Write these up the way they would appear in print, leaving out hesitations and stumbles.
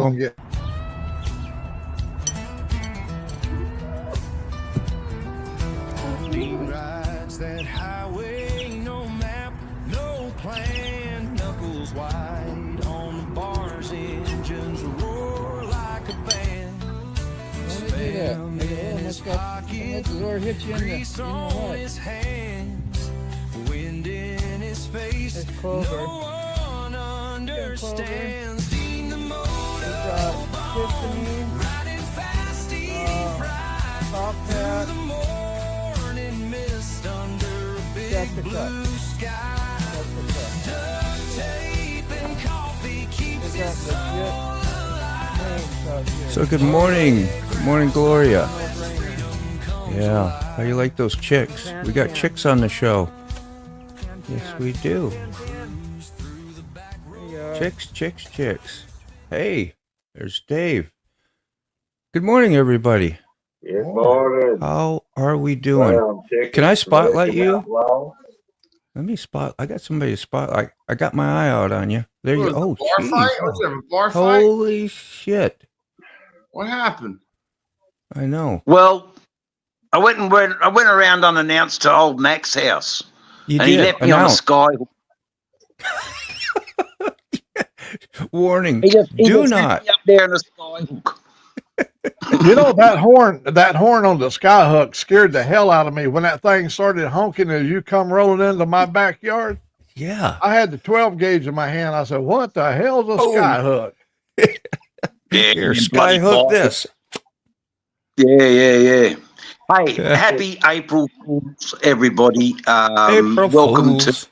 gonna get. Rides that highway, no map, no plan, knuckles wide on the bars, engines roar like a band. Spam in his pocket, grease on his hands, wind in his face, no one understands. Dean the motovloggers, riding fast, eating fried, through the morning mist under a big blue sky. Duct tape and coffee keeps his soul alive. So good morning. Good morning, Gloria. Yeah. How you like those chicks? We got chicks on the show. Yes, we do. Chicks. Hey, there's Dave. Good morning, everybody. Good morning. How are we doing? Can I spotlight you? Let me I got somebody to spotlight. I got my eye out on you. There you go. Oh, bar fight? What's that, a bar fight? Holy shit. What happened? I know. Well, I went around unannounced to old Mac's house. You and did. He left me on the sky. Warning. He do just not. left me up there in the sky. You know, that horn on the skyhook scared the hell out of me when that thing started honking as you come rolling into my backyard. Yeah. I had the 12 gauge in my hand. I said, what the hell's a skyhook? Here, skyhook this. Yeah. Hey, happy April Fools, everybody. April welcome Fools.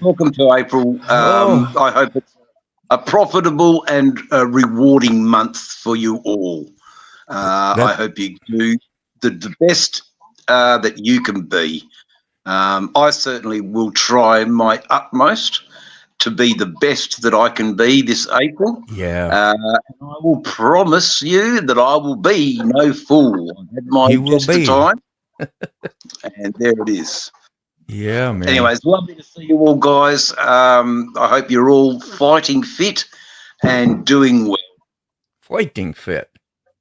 Welcome to April. I hope it's a profitable and rewarding month for you all. I hope you do the best that you can be. I certainly will try my utmost to be the best that I can be this April. Yeah. And I will promise you that I will be no fool. I've had my best of time. And there it is. Yeah, man. Anyways, lovely to see you all, guys. I hope you're all fighting fit and doing well. Fighting fit.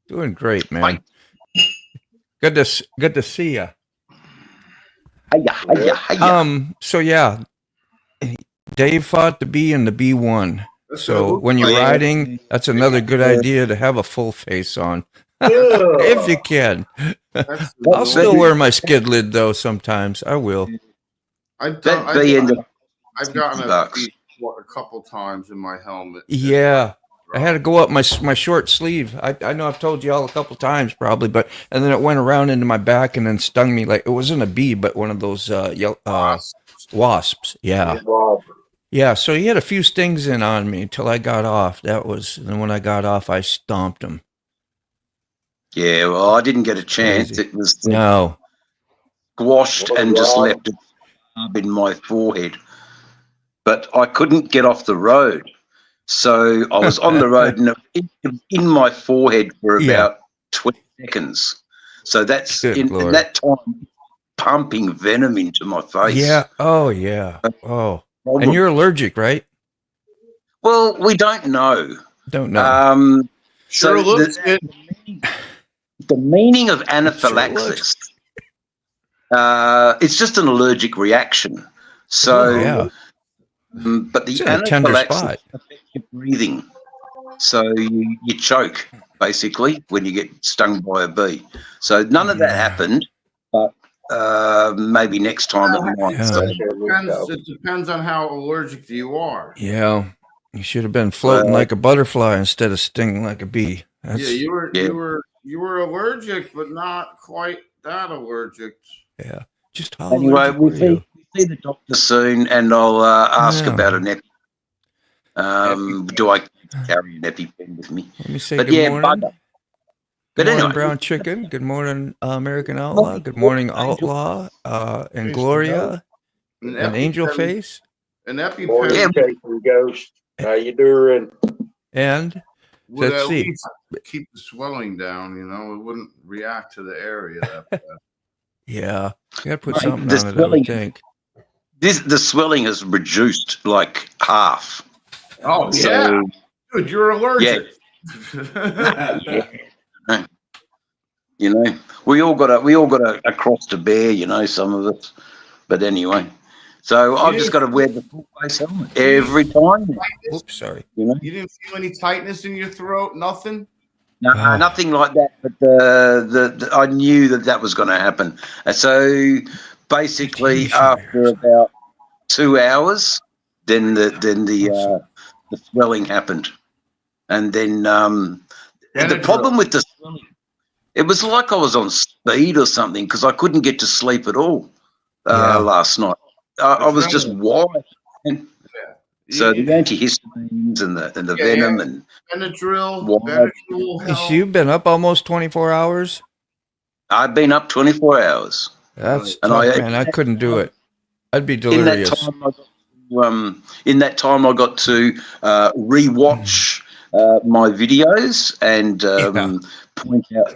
Doing great, man. Good to see you. Hiya. So yeah, Dave fought the bee and the bee won. So when you're riding, that's another good idea to have a full face on. If you can. I'll still wear my skid lid though sometimes. I will. I've gotten a beat a couple times in my helmet. Yeah. I had to go up my short sleeve. I know I've told you all a couple times probably, and then it went around into my back and then stung me like it wasn't a bee, but one of those wasps. Yeah. Yeah. So he had a few stings in on me until I got off. And when I got off, I stomped him. Yeah. Well, I didn't get a chance. Crazy. It was squashed and just left it in my forehead, but I couldn't get off the road. So I was on the road and in my forehead for about 20 seconds. So that's in that time pumping venom into my face. Yeah. Oh, yeah. Oh. And you're allergic, right? Well, we don't know. Don't know. So the meaning of anaphylaxis, it's just an allergic reaction. So, but the anaphylaxis affects your breathing. So you choke, basically, when you get stung by a bee. So none of that happened, but maybe next time it might. Yeah. So, It depends on how allergic you are. Yeah. You should have been floating like a butterfly instead of stinging like a bee. You were allergic, but not quite that allergic. Yeah. Just how anyway, we'll see the doctor soon, and I'll ask about an epi. Do I carry an EpiPen with me? Let me say good morning. Good morning, anyway. Brown Chicken. Good morning, American Outlaw. Good morning, Outlaw, and Gloria, and Angel Face. An EpiPen. Ghost. How you doing? And would let's at see. least keep the swelling down. It wouldn't react to the area that bad. Yeah, you gotta put something on it, I would think. The swelling has reduced like half. Oh, yeah. Dude, you're allergic. Yeah. You know, we all got a cross to bear. You know, some of us. But anyway, so I've just got to wear the full face helmet every time. Oops, sorry. You know, You didn't feel any tightness in your throat? Nothing? no, nothing like that. But I knew that was going to happen. And so basically, after about 2 hours, then the swelling happened, and then the problem with the swelling, it was like I was on speed or something because I couldn't get to sleep at all last night. I was just wired. So the antihistamines and the venom and Benadryl. So you've been up almost 24 hours? I've been up 24 hours. That's and tough, man. I couldn't do it. I'd be delirious. In that time, I got to rewatch my videos and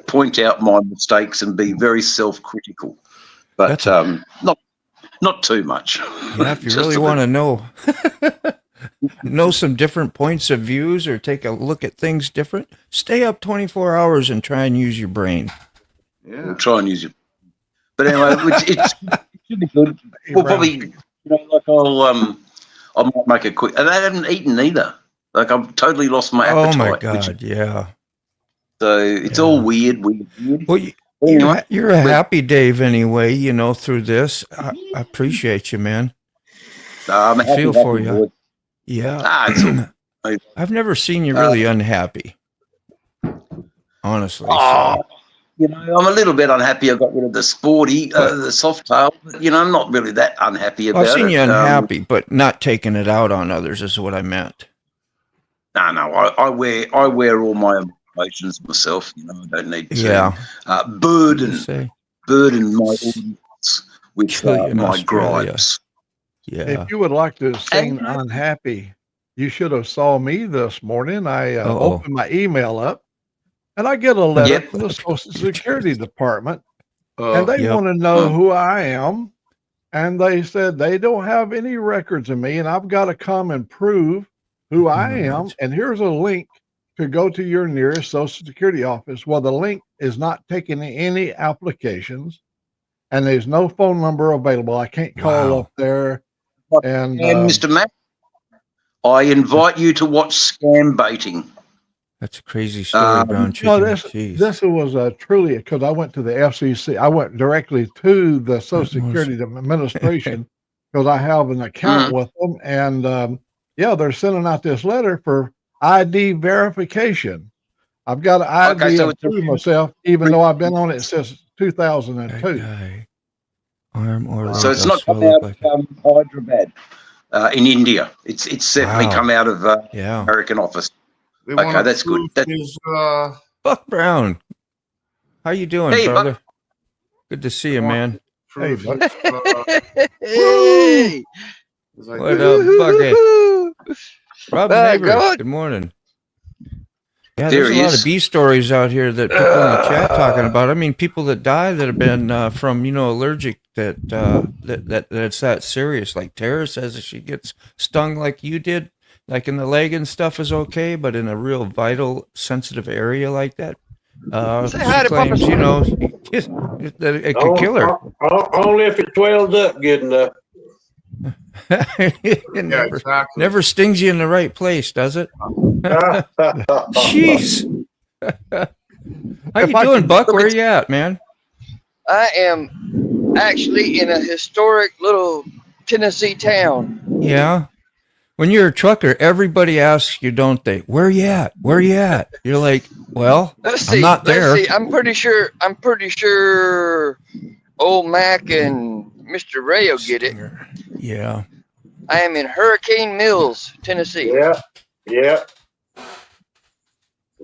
point out my mistakes and be very self-critical, but not too much. Yeah, if you really want to know some different points of views or take a look at things different, stay up 24 hours and try and use your brain. Yeah, we'll try and use it. But anyway, it should be good. We'll probably, I might make a quick. And I haven't eaten either. Like I've totally lost my appetite. Oh my god! Yeah. So it's all weird. Well, you're a happy Dave anyway. You know, through this, I appreciate you, man. I'm I feel for you. Boy. Yeah. I've never seen you really unhappy. Honestly. You know, I'm a little bit unhappy. I got rid of the sporty, the soft tail. You know, I'm not really that unhappy about it. I've seen you unhappy, but not taking it out on others is what I meant. No, I wear all my emotions myself. You know, I don't need to burden my audience with my gripes. Yeah. If you would like to seem unhappy, you should have saw me this morning. I opened my email up, and I get a letter from the Social Security Department, and they want to know who I am. And they said they don't have any records of me, and I've got to come and prove who I am. And here's a link to go to your nearest Social Security office. Well, the link is not taking any applications, and there's no phone number available. I can't call up there. And Mr. Matt, I invite you to watch Scam Baiting. That's a crazy story, Brown Chicken. No, this was truly because I went to the FCC. I went directly to the Social Security Administration because I have an account with them. And they're sending out this letter for ID verification. I've got an ID to prove myself, even though I've been on it since 2002. Arm or so it's not come out of Hyderabad in India. It's certainly come out of American office. Okay, that's good. Buck Brown, how you doing, brother? Buck. Good to see you, man. Hey, Buck. Hey. What up, Bucket? Rob Neighbor, good morning. Yeah, there's a lot of bee stories out here that people in the chat talking about. I mean, people that die that have been from, allergic that's that serious. Like Tara says, if she gets stung like you did, like in the leg and stuff is okay, but in a real vital, sensitive area like that, she claims, that it could kill her. Only if it swells up good enough. It never stings you in the right place, does it? Jeez. How you doing, Buck? Where are you at, man? I am actually in a historic little Tennessee town. Yeah. When you're a trucker, everybody asks you, don't they? Where you at? Where you at? You're like, well, I'm not there. Let's see. I'm pretty sure old Mac and Mr. Ray will get it. Yeah. I am in Hurricane Mills, Tennessee. Yeah.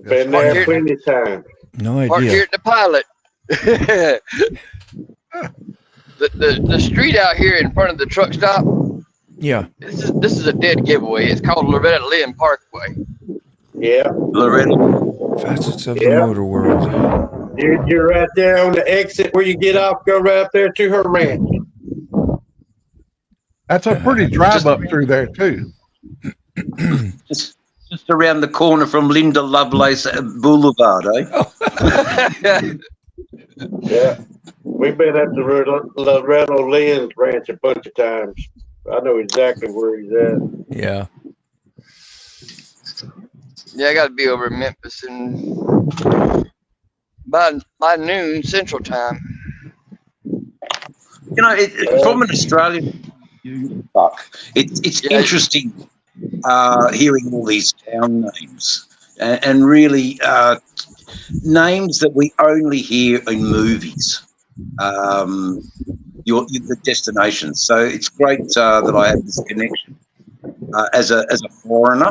Been there plenty of times. No idea. Park here at the Pilot. the street out here in front of the truck stop. Yeah. This is a dead giveaway. It's called Loretta Lynn Parkway. Yeah. Loretta. Facets of the motor world. You're right there on the exit where you get off, go right up there to her ranch. That's a pretty drive up through there too. Just just around the corner from Linda Lovelace Boulevard, eh? Yeah. We've been at the Loretta Lynn's ranch a bunch of times. I know exactly where he's at. Yeah. Yeah, I got to be over in Memphis by noon Central Time. You know, from an Australian view, Buck, it's interesting hearing all these town names and really names that we only hear in movies. The destinations. So it's great that I have this connection as a foreigner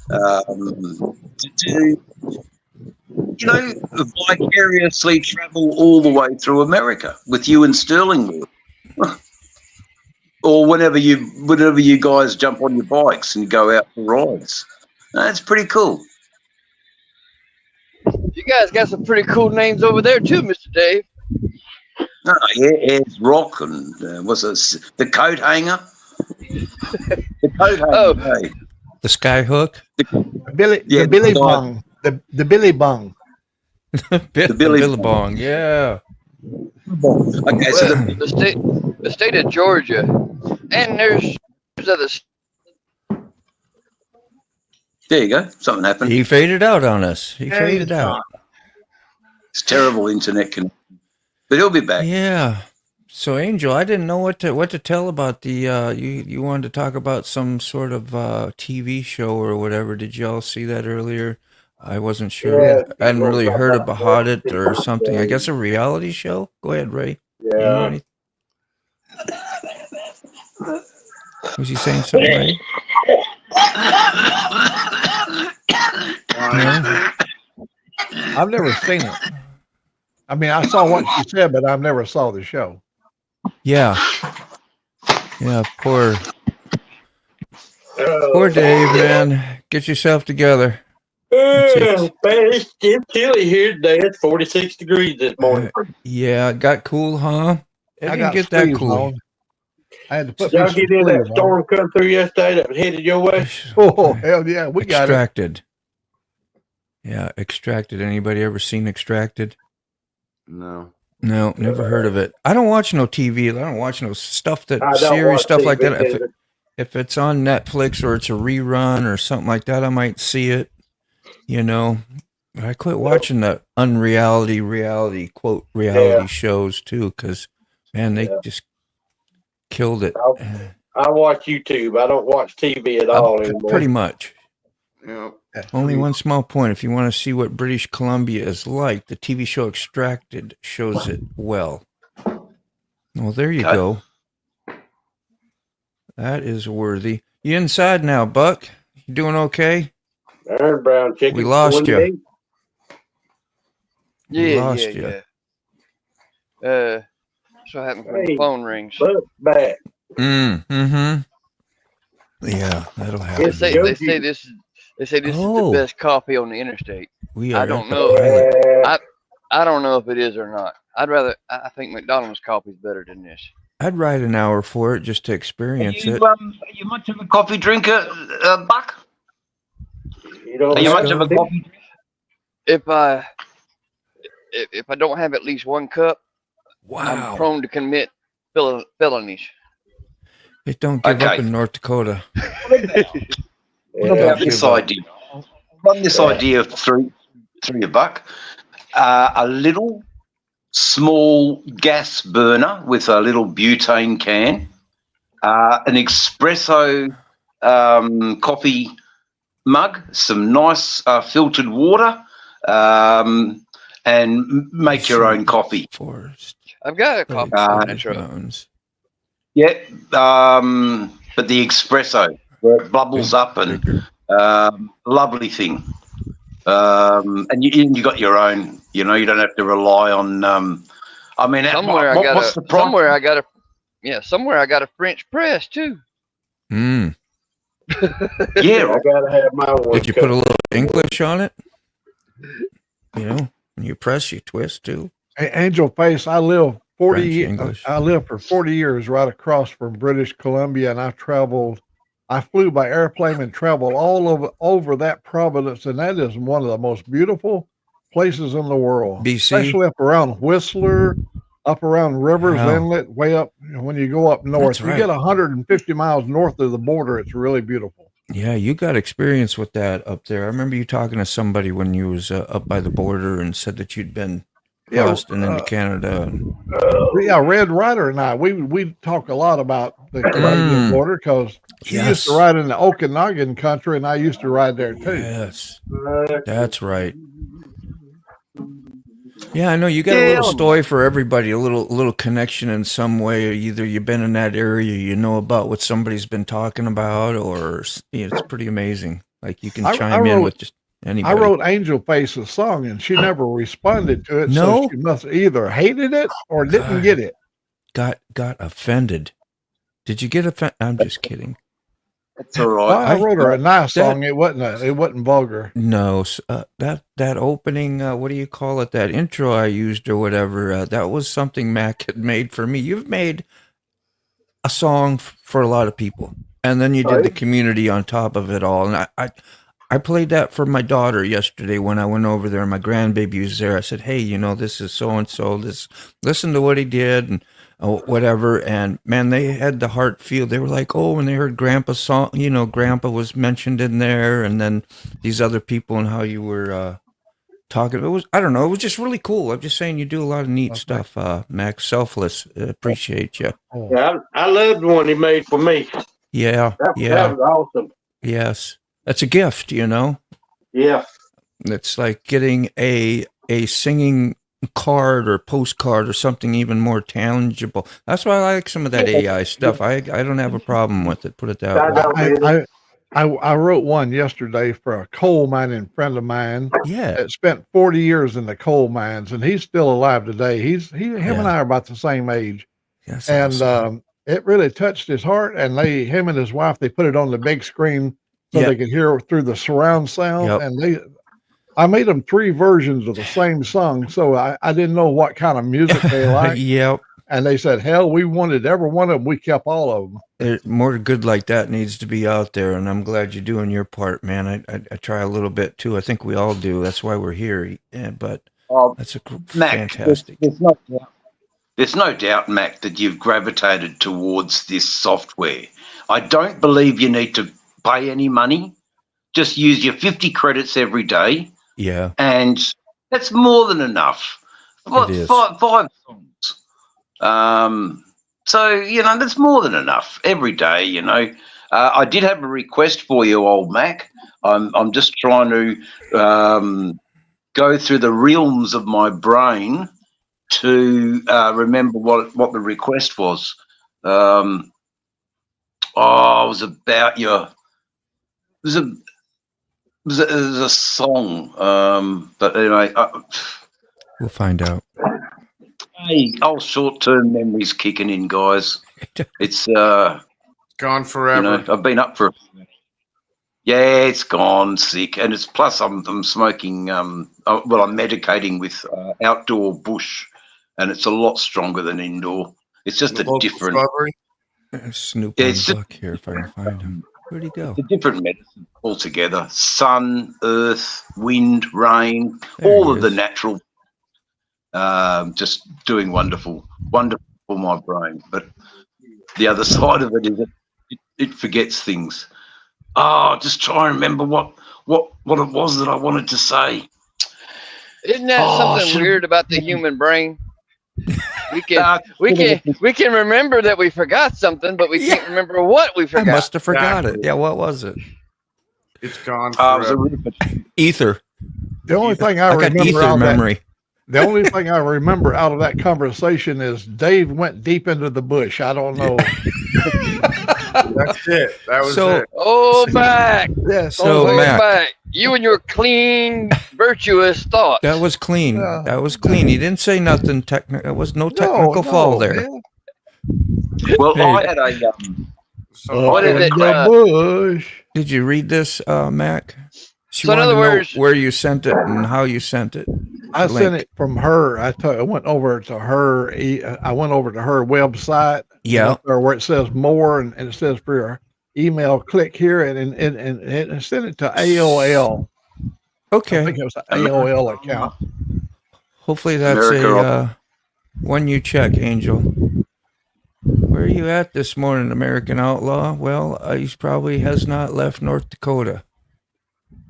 to vicariously travel all the way through America with you and Sterling, or whenever you guys jump on your bikes and go out for rides. That's pretty cool. You guys got some pretty cool names over there too, Mr. Dave. No, Ed's Rock and the Coat Hanger? The Coat Hanger. Oh. Hey. The Skyhook. The Billy Bung. The Billy Bung. The Billy Bong. Yeah. Okay, so the state of Georgia, and there's others. There you go. Something happened. He faded out on us. He faded out. It's terrible internet connection. But he'll be back. Yeah. So Angel, I didn't know what to tell about the you wanted to talk about some sort of TV show or whatever. Did y'all see that earlier? I wasn't sure. Yeah, I hadn't really heard about it or something. I guess a reality show. Go ahead, Ray. Yeah. Was he saying something, Ray? No? I've never seen it. I mean, I saw what she said, but I've never saw the show. Yeah. Yeah, poor Dave, man. Get yourself together. Man, it's chilly here today. It's 46 degrees this morning. Yeah, it got cool, huh? It I didn't got get that sleeves cool. on. I had to put Did y'all some get in that sleeves on. storm come through yesterday that was headed your way? Oh, hell yeah. We got it. Extracted. Yeah, Extracted. Anybody ever seen Extracted? No. No, never heard of it. I don't watch no TV. I don't watch no stuff I don't series, watch stuff like TV that. either. If it's on Netflix or it's a rerun or something like that, I might see it. You know, but I quit watching the reality shows too, because man, they just killed it. I watch YouTube. I don't watch TV at all anymore. Pretty much. Yep. Only one small point. If you want to see what British Columbia is like, the TV show Extracted shows it well. Well, there you go. That is worthy. You inside now, Buck? You doing okay? Iron brown chicken. We lost you. Day. Yeah. That's what happens when the phone rings. Look back. Mm-hmm. Yeah, that'll happen. They say this is the best coffee on the interstate. We are I don't at the know. pilot. I don't know if it is or not. I think McDonald's coffee is better than this. I'd ride an hour for it just to experience it. Are you much of a coffee drinker, Buck? Are you much of a coffee drinker? If I don't have at least one cup, Wow. I'm prone to commit felonies. It don't give up in North Dakota. What about this idea? I'll run this idea through you, Buck. A little small gas burner with a little butane can, an espresso coffee mug, some nice filtered water, and make your own coffee. I've got a coffee in the truck. Yeah, but the espresso where it bubbles up and lovely thing. And you got your own. You know, you don't have to rely on. I mean, somewhere I got a French press too. Mm. Yeah, I gotta have my one. Did you put a little English on it? You know, when you press, you twist too. Hey, Angel Face, I live French, English. I lived for 40 years right across from British Columbia, and I traveled I flew by airplane and traveled all over that Providence, and that is one of the most beautiful places in the world. BC? Especially up around Whistler, up around Rivers Wow. Inlet, way up when you go up north. That's right. You get 150 miles north of the border. It's really beautiful. Yeah, you got experience with that up there. I remember you talking to somebody when you was up by the border and said that you'd been crossed and into Canada. Yeah, Red Ryder and I, we talk a lot about the Canadian border because she used to ride in the Okanagan country, and I used to ride there too. Yes, that's right. Yeah, I know you got a little story for everybody, a little connection in some way. Either you've been in that area, you know about what somebody's been talking about, or it's pretty amazing. Like you can chime in with just anybody. I wrote Angel Face a song, and she never responded to it. No? So she must either hated it or didn't get it. Got offended. Did you get offended? I'm just kidding. That's all right. Well, I wrote her a nice song. It wasn't vulgar. No, that opening, what do you call it? That intro I used or whatever. That was something Mac had made for me. You've made a song for a lot of people, and then you did the community on top of it all. And I played that for my daughter yesterday when I went over there. My grandbaby was there. I said, "Hey, this is so and so. Listen to what he did and whatever." And man, they had the heart feel. They were like, "Oh," when they heard Grandpa's song, Grandpa was mentioned in there, and then these other people and how you were talking. It was, I don't know, it was just really cool. I'm just saying, you do a lot of neat stuff, Max. Selfless, appreciate you. Yeah, I loved the one he made for me. Yeah, That was awesome. Yes, that's a gift, Yeah. It's like getting a singing card or postcard or something even more tangible. That's why I like some of that AI stuff. I don't have a problem with it. Put it that way. I wrote one yesterday for a coal mining friend of mine. Yeah, that spent 40 years in the coal mines, and he's still alive today. Him and I are about the same age. Yes, and awesome. It really touched his heart. And him and his wife, they put it on the big screen so they could hear through the surround sound. Yep. And I made them 3 versions of the same song, so I didn't know what kind of music they liked. Yep. And they said, hell, we wanted every one of them. We kept all of them. More good like that needs to be out there, and I'm glad you're doing your part, man. I try a little bit too. I think we all do. That's why we're here. But that's Mac, fantastic. There's no doubt, Mac, that you've gravitated towards this software. I don't believe you need to pay any money. Just use your 50 credits every day. Yeah. And that's more than enough. It is. 5 songs. So, that's more than enough every day, I did have a request for you, old Mac. I'm just trying to go through the realms of my brain to remember what the request was. It was about your... It was a song, but anyway... we'll find out. Hey, short-term memories kicking in, guys. It's gone forever. I've been up for. Yeah, it's gone sick, and it's plus I'm smoking. I'm medicating with outdoor bush, and it's a lot stronger than indoor. It's just a different. Snoop Buck here if I can find him. Where'd he go? It's a different medicine altogether. Sun, earth, wind, rain, There all he of the is. natural. Just doing wonderful for my brain. But the other side of it is it forgets things. Just try and remember what it was that I wanted to say. Isn't that something weird about the human brain? We can remember that we forgot something, but we can't remember what we I forgot. must have forgot it. Yeah, what was it? It's gone It was forever. Ether. The only thing I I got remember ether out of that, memory. the only thing I remember out of that conversation is Dave went deep into the bush. I don't know. That's it. That was So- it. Oh, back. Yes. So, Oh, Mac. back. You and your clean, virtuous thoughts. That was clean. Yeah. That was clean. He didn't say nothing technical. There was no technical fall there. man. Well, Hey. I had a What is it, The bush. Did you read this, Mac? She So in wanted other to know words- where you sent it and how you sent it. I Link. sent it from her. I went over to her. I went over to her website. Yeah. Or where it says more, and it says for email, click here and send it to AOL. Okay. I think it was an AOL account. Hopefully that's America. one you check, Angel. Where are you at this morning, American Outlaw? Well, he probably has not left North Dakota.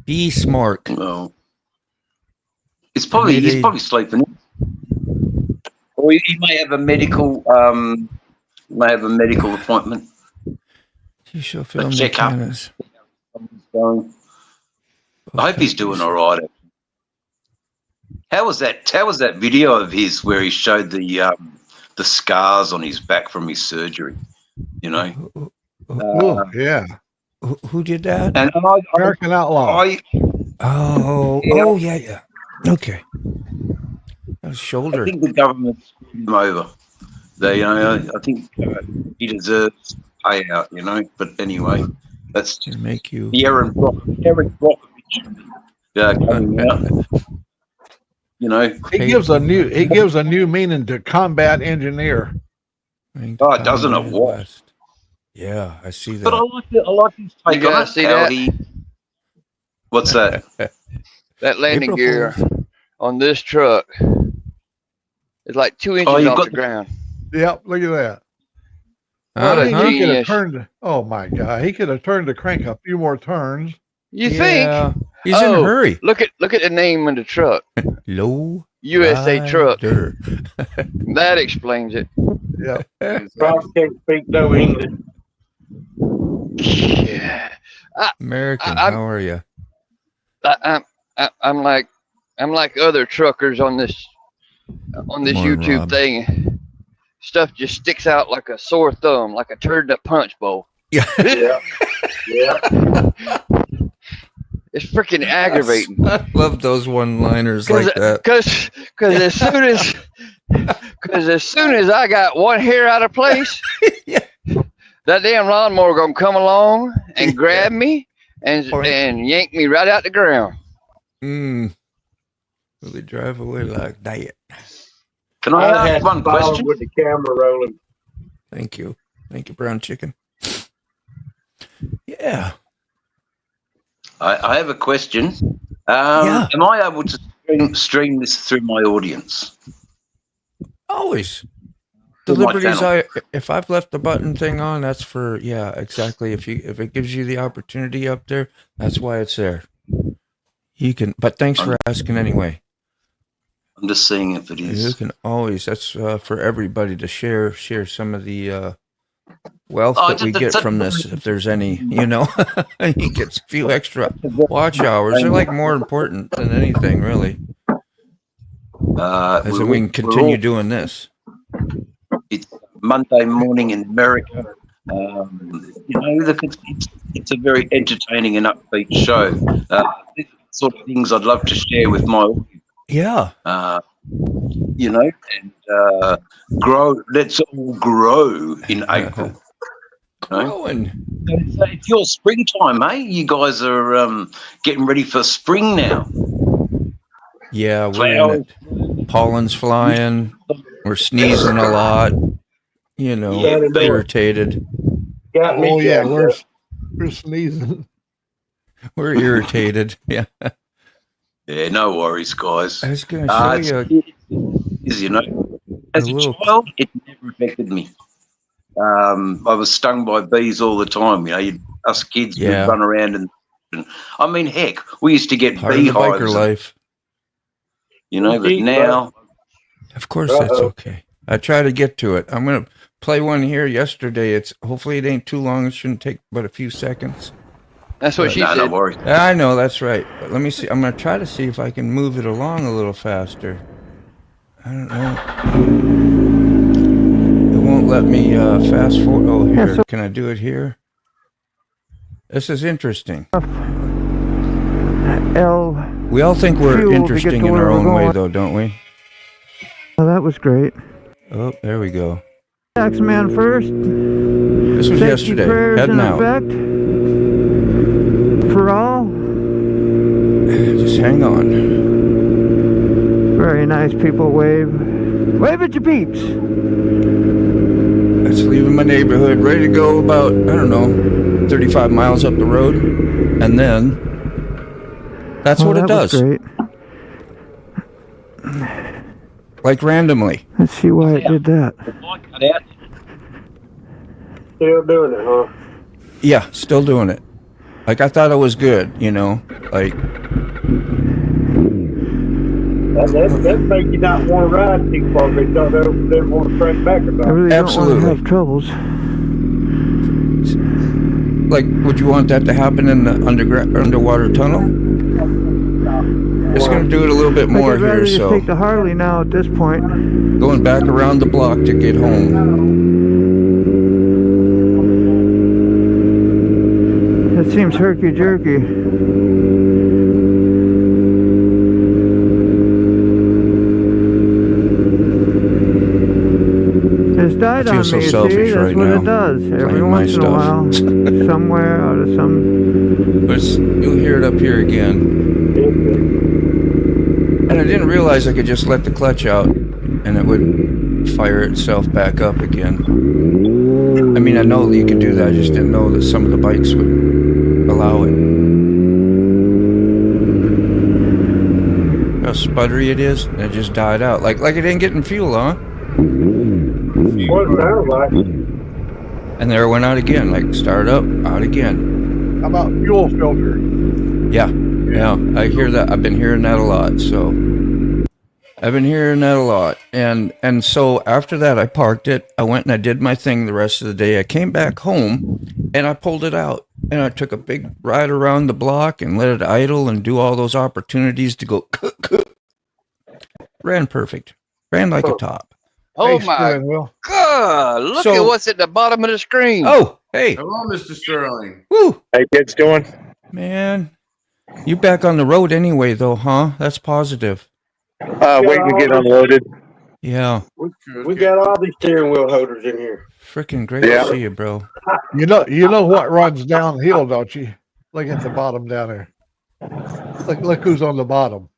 Be smart. No. He's probably sleeping. Or he may have a medical appointment. You shall film Check the up. cameras. I hope he's doing all right. How was that video of his where he showed the scars on his back from his surgery? You know. Yeah. Who did that? And American Outlaw. Yeah. Okay. Shoulder. I think the government screwed him over. I think he deserves payout. You know. But anyway, that's to make you. The Aaron Brockovich coming out. You know, he gives a new meaning to combat engineer. Oh, doesn't it? What? Yeah, I see that. But I like his take on it. See that? What's that? That landing gear on this truck is like 2 inches off the ground. Yep, look at that. What a He could have genius. turned. Oh my God, he could have turned the crank a few more turns. You think? He's in a hurry. Look at the name of the truck. Low USA truck. rider. That explains it. Yeah. Ross can't speak no English. Yeah. American, how are you? I'm like other truckers on this YouTube Rob. thing. Stuff just sticks out like a sore thumb, like a turd in a punch bowl. Yeah. Yeah. It's freaking aggravating. I love those one-liners like that. Because as soon as I got one hair out of place, Yeah. that damn lawnmower gonna come along and grab me and yank me right out the ground. Will they drive away like that? Can I ask one question? With the camera rolling. Thank you, brown chicken. Yeah. I have a question. Am I able to stream this through my audience? Always. The Through my liberties channel? if I've left the button thing on, that's for exactly. If it gives you the opportunity up there, that's why it's there. You can, but thanks for asking anyway. I'm just seeing if it is. You can always. That's for everybody to share some of the wealth Oh, that we get that's- from this. If there's any, he gets a few extra watch hours. They're like more important than anything, really. As we can continue doing this. It's Monday morning in America. It's a very entertaining and upbeat show. These sort of things I'd love to share with my audience. Yeah. Grow. Let's all grow in April. Growing. So it's your springtime, eh? You guys are getting ready for spring now. Yeah, we're in it. Pollen's flying. We're sneezing a lot. Irritated. Got me. Oh yeah, we're sneezing. We're irritated. Yeah. Yeah, no worries, guys. I was going to show you. As a child, it never affected me. I was stung by bees all the time. Us kids would run around and I mean, heck, we used to get Part of the biker beehives. life. But now, of course, that's okay. I try to get to it. I'm going to play one here yesterday. Hopefully it ain't too long. It shouldn't take but a few seconds. That's what she said. No worries. I know, that's right. But let me see. I'm going to try to see if I can move it along a little faster. I don't know. It won't let me fast forward. Oh, here. Can I do it here? This is interesting. We all think we're interesting in our own way, though, don't we? Oh, that was great. Oh, there we go. Taxman first. This was Safety yesterday. prayers Heading in out. effect. For all. Just hang on. Very nice people wave. Wave at your peeps. That's leaving my neighborhood. Ready to go about, I don't know, 35 miles up the road, and then that's what it does. Great. Like randomly. Let's see why it did that. Still doing it, huh? Yeah, still doing it. Like, I thought it was good, you know, like. That makes you not want to ride too far. They don't want to track back about. I really Absolutely. don't want to have troubles. Like, would you want that to happen in the underwater tunnel? It's going to do it a little bit more I'd rather here, just so take the Harley now at this point. going back around the block to get home. It seems herky-jerky. It's died I feel on so me, selfish see? That's right what now, it does. Every playing my once in a stuff. while. Somewhere out of some... But you'll hear it up here again. And I didn't realize I could just let the clutch out and it would fire itself back up again. I mean, I know that you could do that. I just didn't know that some of the bikes would allow it. How sputtery it is, and it just died out. Like it ain't getting fuel, huh? What it sounds like. And there it went out again. Like, start up, out again. How about fuel filter? Yeah, I hear that. I've been hearing that a lot. So I've been hearing that a lot. And so after that, I parked it. I went and I did my thing the rest of the day. I came back home and I pulled it out and I took a big ride around the block and let it idle and do all those opportunities to go. Ran perfect. Ran like a top. Oh Hey, my steering wheel. God! Look So- at what's at the bottom of the screen. Oh, hey. Hello, Mr. Sterling. Woo. How you kids doing? Man, you back on the road anyway, though, huh? That's positive. Waiting to get unloaded. Yeah. We got all these steering wheel holders in here. Freaking great Yeah. to see you, bro. You know what runs downhill, don't you? Look at the bottom down there. Look who's on the bottom.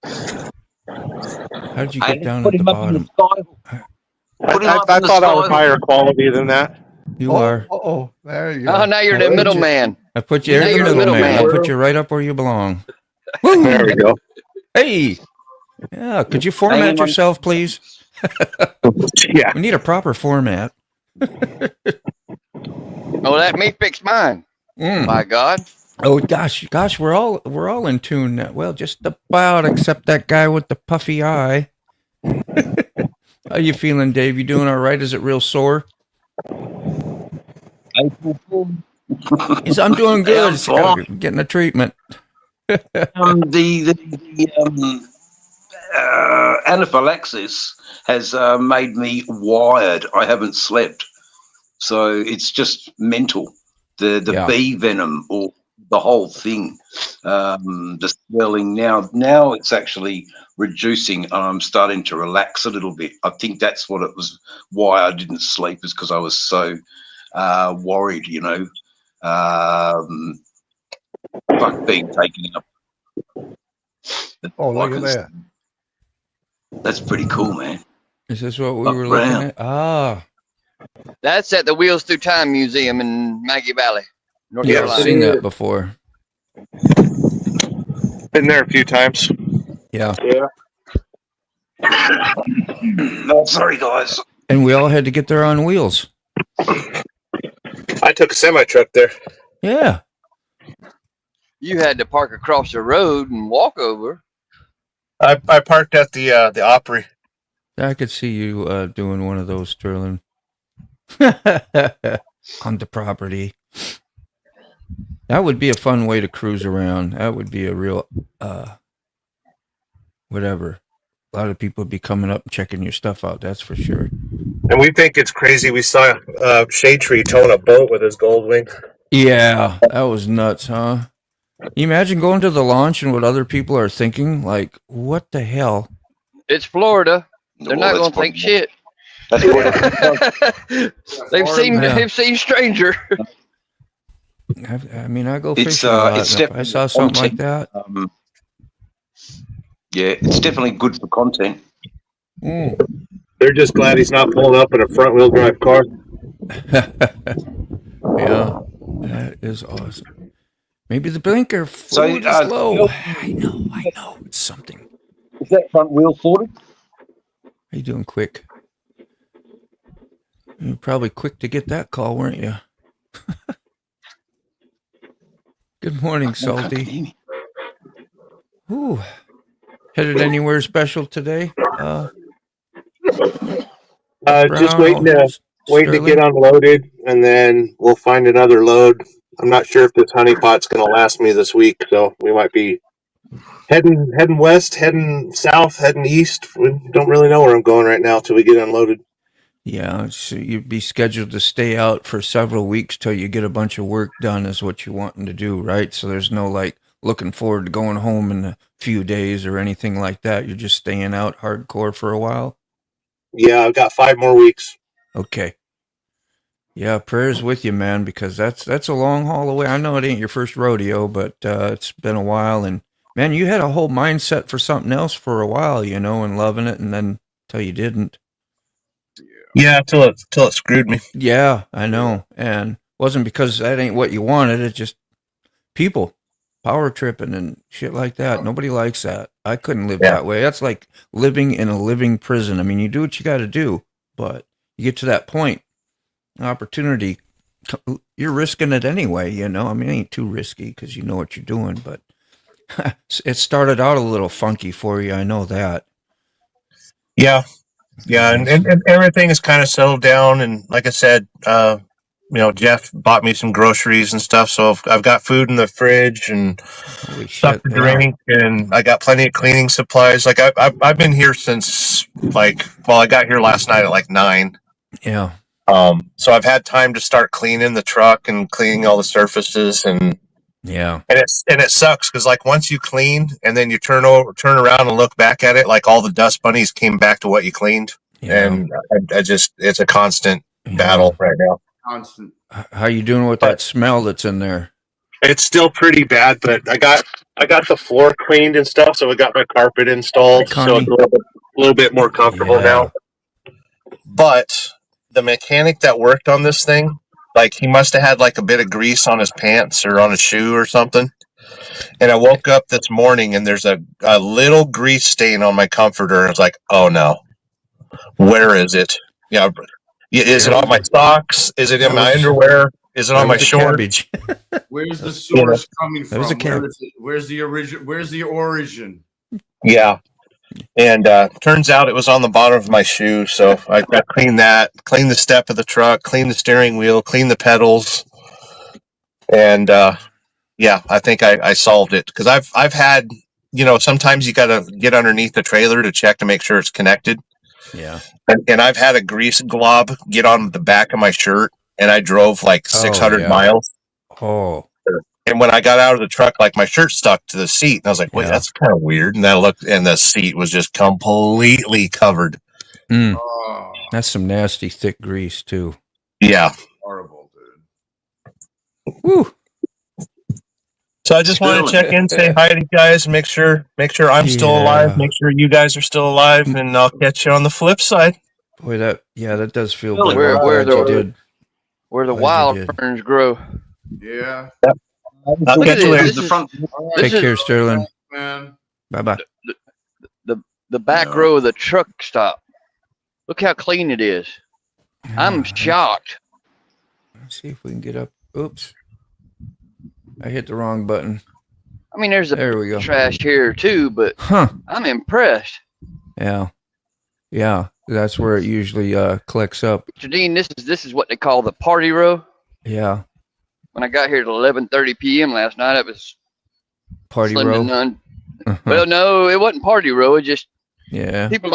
How did you get down at the bottom? I thought I was higher quality than that. You are. Oh, there you go. Oh, now you're the middleman. I put you Now in the you're the middle, man. I middleman. put you right up where you belong. There we go. Hey. Yeah. Could you format yourself, please? Yeah. We need a proper format. Oh, let me fix mine. Mm. My God. Oh gosh, we're all in tune now. Well, just about, except that guy with the puffy eye. How you feeling, Dave? You doing all right? Is it real sore? I'm doing good. It's getting a treatment. Anaphylaxis has made me wired. I haven't slept, so it's just mental. The bee venom or the whole thing, the swelling. Now it's actually reducing. I'm starting to relax a little bit. I think that's what it was. Why I didn't sleep is because I was so worried. You know, fuck being taken up. Oh, look at that. That's pretty cool, man. Is this what we were looking at? Ah. That's at the Wheels Through Time Museum in Maggie Valley, North Yeah, Carolina. I've seen that before. Been there a few times. Yeah. Yeah. No, sorry, guys. And we all had to get there on wheels. I took a semi truck there. Yeah. You had to park across the road and walk over. I parked at the Opry. I could see you doing one of those, Sterling. On the property. That would be a fun way to cruise around. That would be a real whatever. A lot of people would be coming up and checking your stuff out, that's for sure. And we think it's crazy. We saw Shade Tree towing a boat with his gold wing. Yeah, that was nuts, huh? You imagine going to the launch and what other people are thinking? Like, what the hell? It's Florida. They're not going to think shit. They've seen stranger. I mean, I go fishing a lot. If I saw something like that. Yeah, it's definitely good for content. They're just glad he's not pulling up in a front wheel drive car. Yeah, is awesome. Maybe the blinker fluid is low. I know. It's something. Is that front wheel sorted? How you doing, Quick? You were probably quick to get that call, weren't you? Good morning, Salty. Ooh. Headed anywhere special today? Just waiting to get unloaded, and then we'll find another load. I'm not sure if this honeypot's going to last me this week, so we might be heading west, heading south, heading east. We don't really know where I'm going right now till we get unloaded. Yeah, so you'd be scheduled to stay out for several weeks till you get a bunch of work done is what you're wanting to do, right? So there's no like looking forward to going home in a few days or anything like that. You're just staying out hardcore for a while. Yeah, I've got 5 more weeks. Okay. Yeah, prayers with you, man, because that's a long haul away. I know it ain't your first rodeo, but it's been a while. And, man, you had a whole mindset for something else for a while, and loving it, and then till you didn't. Yeah, till it screwed me. Yeah, I know. And wasn't because that ain't what you wanted. It's just people power tripping and shit like that. Nobody likes that. I couldn't live that way. That's like living in a living prison. I mean, you do what you got to do, but you get to that point, opportunity, you're risking it anyway, I mean, it ain't too risky because you know what you're doing, but it started out a little funky for you. I know that. Yeah, and everything is kind of settled down. And like I said, Jeff bought me some groceries and stuff, so I've got food in the fridge and stuff to drink, and I got plenty of cleaning supplies. Like I've been here since I got here last night at like 9. Yeah. So I've had time to start cleaning the truck and cleaning all the surfaces, and it sucks because like once you clean and then you turn around and look back at it, like all the dust bunnies came back to what you cleaned, and it's a constant battle right now. Constant. How you doing with that smell that's in there? It's still pretty bad, but I got the floor cleaned and stuff, so I got my carpet installed, so it's a little bit more comfortable now. But the mechanic that worked on this thing, like he must have had like a bit of grease on his pants or on his shoe or something. And I woke up this morning and there's a little grease stain on my comforter. And I was like, oh no, where is it? Yeah. Is it on my socks? Is it in my underwear? Is it on my shorts? Where's the source coming from? Where's the origin? Yeah. And turns out it was on the bottom of my shoe. So I cleaned that, cleaned the step of the truck, cleaned the steering wheel, cleaned the pedals. And I think I solved it, because I've had, sometimes you got to get underneath the trailer to check to make sure it's connected. Yeah. And I've had a grease glob get on the back of my shirt, and I drove like 600 miles. Oh. And when I got out of the truck, like my shirt stuck to the seat, and I was like, wait, that's kind of weird. And I looked, and the seat was just completely covered. Oh. That's some nasty thick grease too. Yeah. Horrible, dude. Woo. So I just want to check in, say hi to you guys, make sure I'm still alive, make sure you guys are still alive, and I'll catch you on the flip side. Boy, that does feel good. Where the wild ferns grow. Yeah. I'll catch you later. Take care, Sterling. Man. Bye-bye. The back row of the truck stop. Look how clean it is. I'm shocked. Let's see if we can get up. Oops. I hit the wrong button. I mean, there's there we go. Trash here too, but I'm impressed. Yeah. That's where it usually clicks up. Mr. Dean, this is what they call the party row. Yeah. When I got here at 11:30 p.m. last night, it was party slim row. to none. Well, no, it wasn't party row. It just people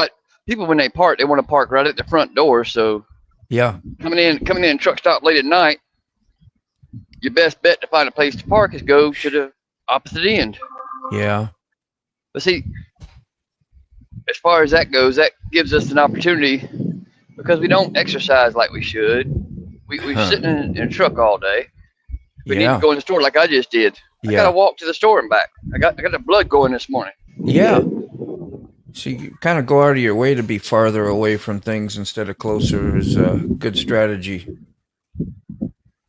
when they park, they want to park right at the front door. So coming in truck stop late at night, your best bet to find a place to park is go to the opposite end. Yeah. But see, as far as that goes, that gives us an opportunity, because we don't exercise like we should. We sit in a truck all day. We need to go in the store like I just did. I got to walk to the store and back. I got the blood going this morning. Yeah. So you kind of go out of your way to be farther away from things instead of closer is a good strategy.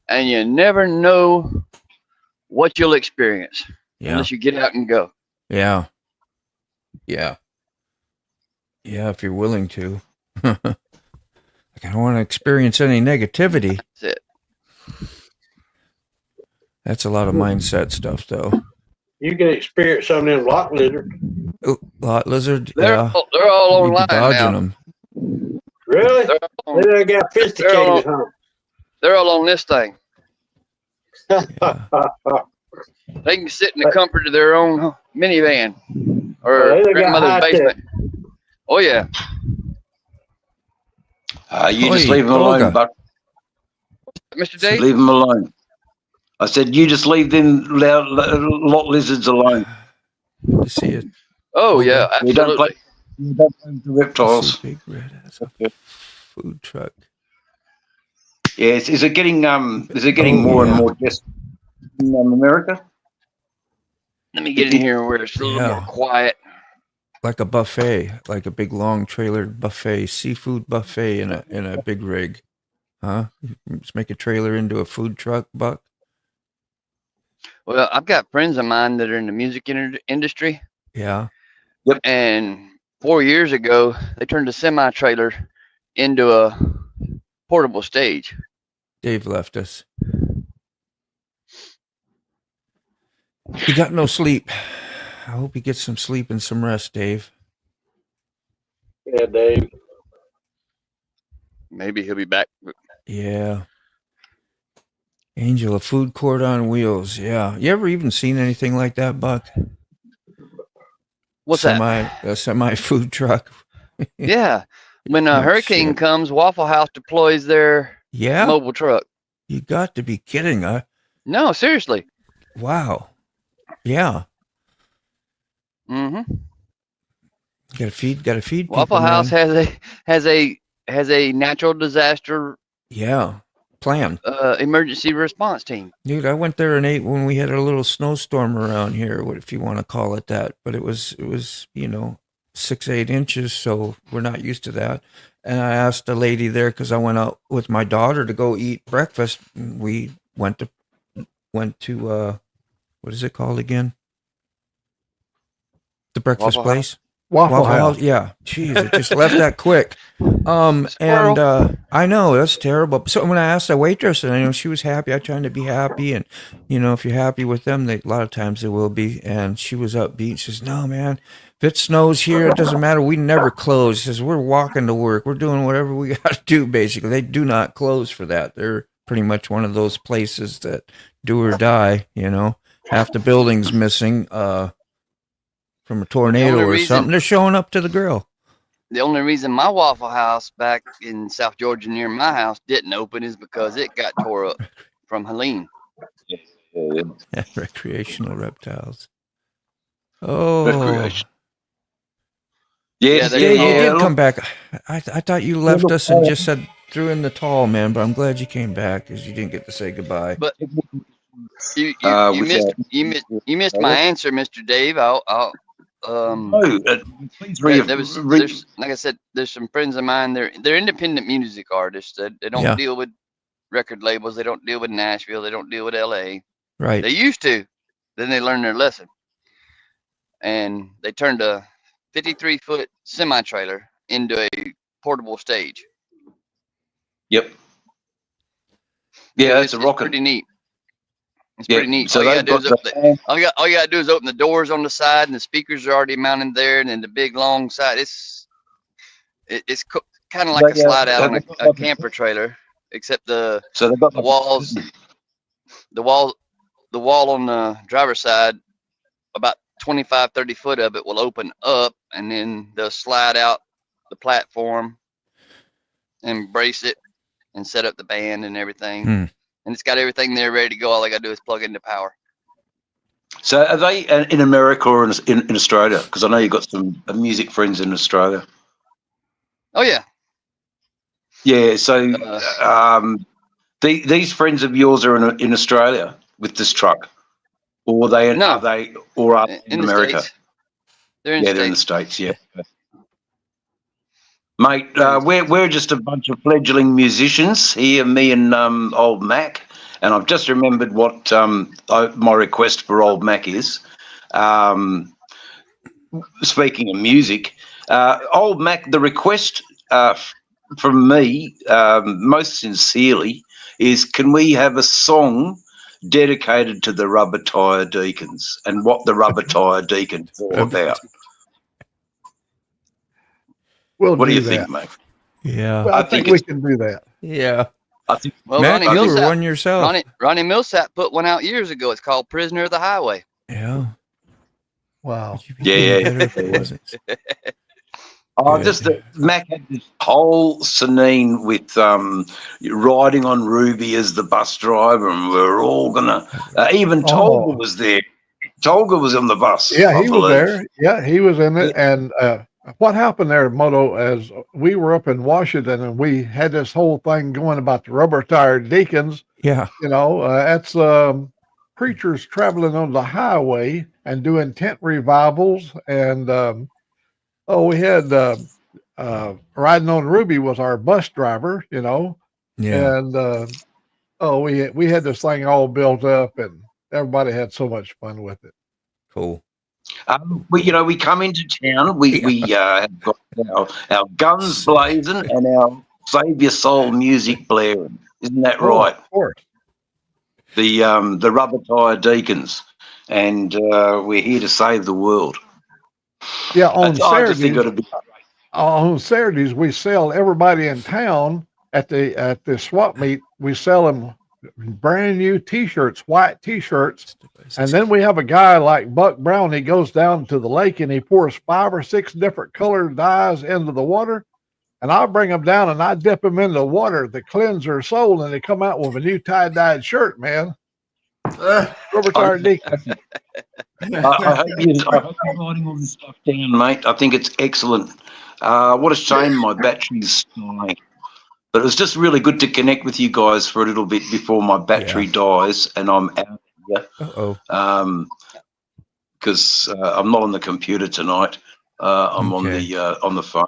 And you never know what you'll experience unless you get out and go. Yeah. If you're willing to. Like, I don't want to experience any negativity. That's it. That's a lot of mindset stuff, though. You can experience some of them lot lizards. Oh, lot lizard. They're all online dodging now. them. Really? They got sophisticated, huh? They're all on this thing. Yeah. They can sit in the comfort of their own minivan or they got grandmother's high-tech. basement. Oh yeah. You just leave them alone, Buck. Mr. Dave? Leave them alone. I said, you just leave them lot lizards alone. Good to see it. Oh yeah, You don't play. absolutely. You don't play with the reptiles. Big Red has a food truck. Yes. Is it getting more and more just in America? Let me get in here where it's a little more quiet. Like a buffet, like a big long trailer buffet, seafood buffet in a big rig. Huh? Just make a trailer into a food truck, Buck. Well, I've got friends of mine that are in the music industry. Yeah. Yep. And 4 years ago, they turned a semi-trailer into a portable stage. Dave left us. He got no sleep. I hope he gets some sleep and some rest, Dave. Yeah, Dave. Maybe he'll be back. Yeah. Angel, a food court on wheels. Yeah. You ever even seen anything like that, Buck? What's that? A semi food truck. Yeah. When a hurricane comes, Waffle House deploys their mobile truck. You got to be kidding, huh? No, seriously. Wow. Yeah. Mm-hmm. Gotta feed people, Waffle House man. has a natural disaster plan. Emergency response team. Dude, I went there and ate when we had a little snowstorm around here, if you want to call it that. But it was 6-8 inches, so we're not used to that. And I asked a lady there because I went out with my daughter to go eat breakfast. We went to what is it called again? The breakfast Waffle place. Waffle House. Yeah. Jeez, it just left that quick. And I know that's terrible. So when I asked the waitress, and she was happy, I tried to be happy, and if you're happy with them, a lot of times they will be. And she was upbeat. She says, "No, man, if it snows here, it doesn't matter. We never close." She says, "We're walking to work. We're doing whatever we got to do." Basically, they do not close for that. They're pretty much one of those places that do or die. Half the building's missing. From a tornado or something, they're showing up to the grill. The only reason my Waffle House back in South Georgia near my house didn't open is because it got tore up from Helene. Recreational reptiles. Oh, Recreation. Yeah, you did come back. I thought you left us and just threw in the towel, man. But I'm glad you came back because you didn't get to say goodbye. But you missed my answer, Mr. Dave. Please there's, like I said, there's some friends of mine. They're independent music artists. They don't deal with record labels. They don't deal with Nashville. They don't deal with LA. Right. They used to. Then they learned their lesson, and they turned a 53-foot semi-trailer into a portable stage. Yep. Yeah, that's a rocket. Pretty neat. It's pretty neat. So all you gotta do is open the doors on the side, and the speakers are already mounted there, and then the big long side. It's kind of like a slide out on a camper trailer, except the wall on the driver's side, about 25-30 foot of it will open up, and then they'll slide out the platform and brace it and set up the band and everything. And it's got everything there ready to go. All I got to do is plug into power. So are they in America or in Australia? Because I know you've got some music friends in Australia. Oh, yeah. Yeah, so these friends of yours are in Australia with this truck? Or are they in America? The States. They're in the States, yeah. Mate, we're just a bunch of fledgling musicians here, me and old Mac, and I've just remembered what my request for Old Mac is. Speaking of music, Old Mac, the request from me, most sincerely, is can we have a song dedicated to the rubber tyre deacons and what the rubber tyre deacons are all about? What do you think, mate? Yeah, well, I think we can do that. Yeah. I think, Well, Matt, Ronnie you were Millsap, one yourself. Ronnie Millsap put one out years ago. It's called "Prisoner of the Highway." Yeah. Wow. Yeah. Better if it wasn't. Oh, just that Mac had this whole scene with riding on Ruby as the bus driver, and we were all gonna. Even Tolga was there. Tolga was on the bus. Yeah, I he was believe. there. Yeah, he was in it. And what happened there, Moto, as we were up in Washington and we had this whole thing going about the rubber tire deacons. Yeah. You know, that's preachers traveling on the highway and doing tent revivals. And we had riding on Ruby was our bus driver, you know. Yeah. And we had this thing all built up, and everybody had so much fun with it. Cool. We come into town. We have got our guns blazing and our Save Your Soul music blaring. Isn't that right? Of course. The rubber tire deacons, and we're here to save the world. Yeah, on Saturdays we sell everybody in town at the swap meet. We sell them brand new T-shirts, white T-shirts, and then we have a guy like Buck Brown. He goes down to the lake and he pours 5 or 6 different colored dyes into the water, and I bring them down and I dip them in the water to cleanse their soul, and they come out with a new tie-dyed shirt, man. Rubber tire deacon. I hope you're writing all this stuff down, mate. I think it's excellent. What a shame my battery's dying. But it was just really good to connect with you guys for a little bit before my battery dies and I'm out here. Because I'm not on the computer tonight. I'm on the phone,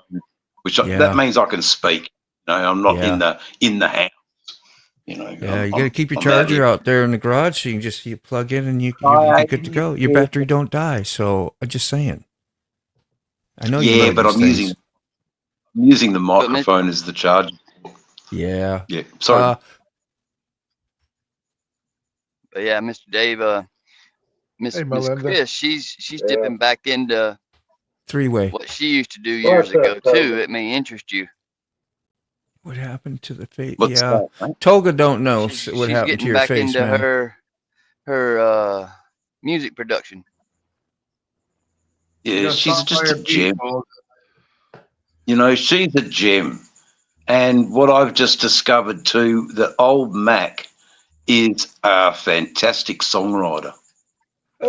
which that means I can speak. You know, I'm not in the house. You know, you got to keep your charger out there in the garage so you plug in and you're good to go. Your battery don't die. So I'm just saying. I know. Yeah, but I'm using the microphone as the charger. Yeah. Yeah. Sorry. But yeah, Mr. Dave, Miss Chris, she's dipping back into three-way. What she used to do years ago too. It may interest you. What happened to the face? Yeah, Tolga don't know what happened to your face, She's getting back into her music production. Yeah, she's just a gem. You know, she's a gem. And what I've just discovered too, that Old Mac is a fantastic songwriter.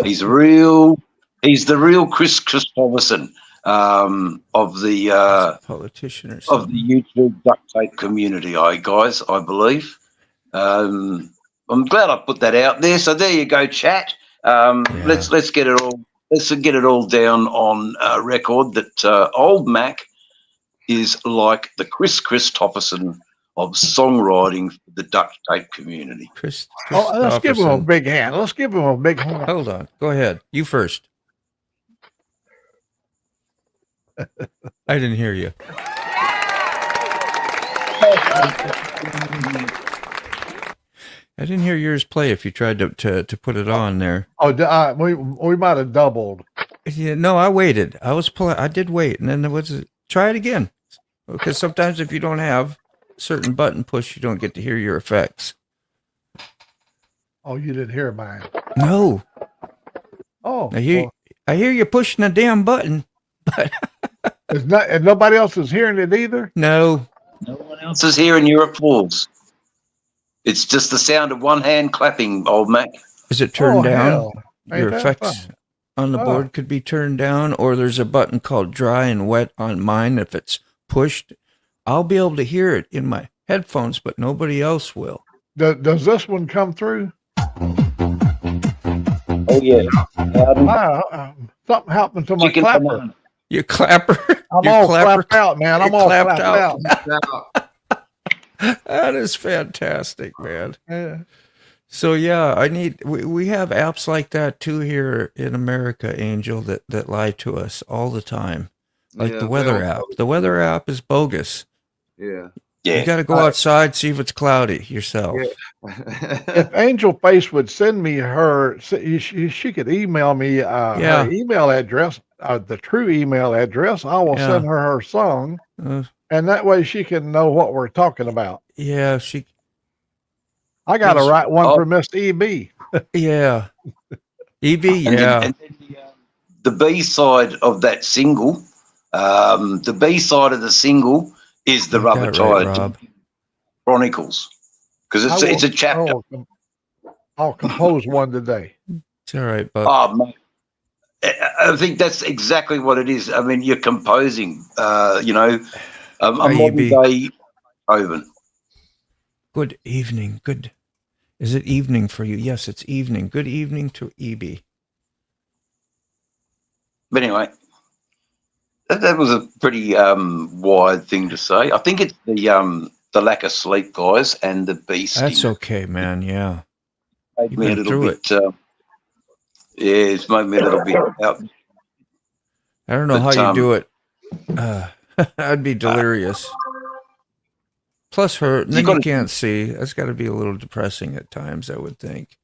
He's the real Chris Christopherson of the politician or of the YouTube duct tape community, I believe. I'm glad I put that out there. So there you go, chat. Let's get it all down on record that Old Mac is like the Chris Christopherson of songwriting for the duct tape community. Let's give him a big hand. Let's give him a big hand. Hold on. Go ahead. You first. I didn't hear you. I didn't hear yours play if you tried to put it on there. We might have doubled. Yeah, no, I waited. I did wait, and then try it again. Because sometimes if you don't have a certain button push, you don't get to hear your effects. Oh, you didn't hear mine? No. Oh. I hear you pushing a damn button, but and nobody else is hearing it either? No. No one else is hearing your applause. It's just the sound of one hand clapping, Old Mac. Is it turned down? Your effects on the board could be turned down, or there's a button called dry and wet on mine. If it's pushed, I'll be able to hear it in my headphones, but nobody else will. Does this one come through? Oh, yeah. Something happened to my clapper. Your clapper? I'm all clapped out, man. I'm all clapped out. That is fantastic, man. Yeah. So yeah, we have apps like that too here in America, Angel, that lie to us all the time. Like the weather app. The weather app is bogus. Yeah. You got to go outside, see if it's cloudy yourself. Yeah. If Angel Face would send me her, she could email me her email address, the true email address. I will send her song, and that way she can know what we're talking about. Yeah, I got to write one for Miss EB. Yeah. EB, yeah. And the B side of that single, the B side of the single is the Rubber Tire Chronicles, because it's a chapter. I'll compose one today. It's all right, bud. Oh, mate. I think that's exactly what it is. I mean, you're composing, a modern day Owen. Good evening. Good. Is it evening for you? Yes, it's evening. Good evening to EB. But anyway, that was a pretty wide thing to say. I think it's the lack of sleep, guys, and the beast. That's okay, man. Yeah. Made me a little bit. It's made me a little bit out. I don't know how you do it. I'd be delirious. Plus, then you can't see. That's got to be a little depressing at times, I would think.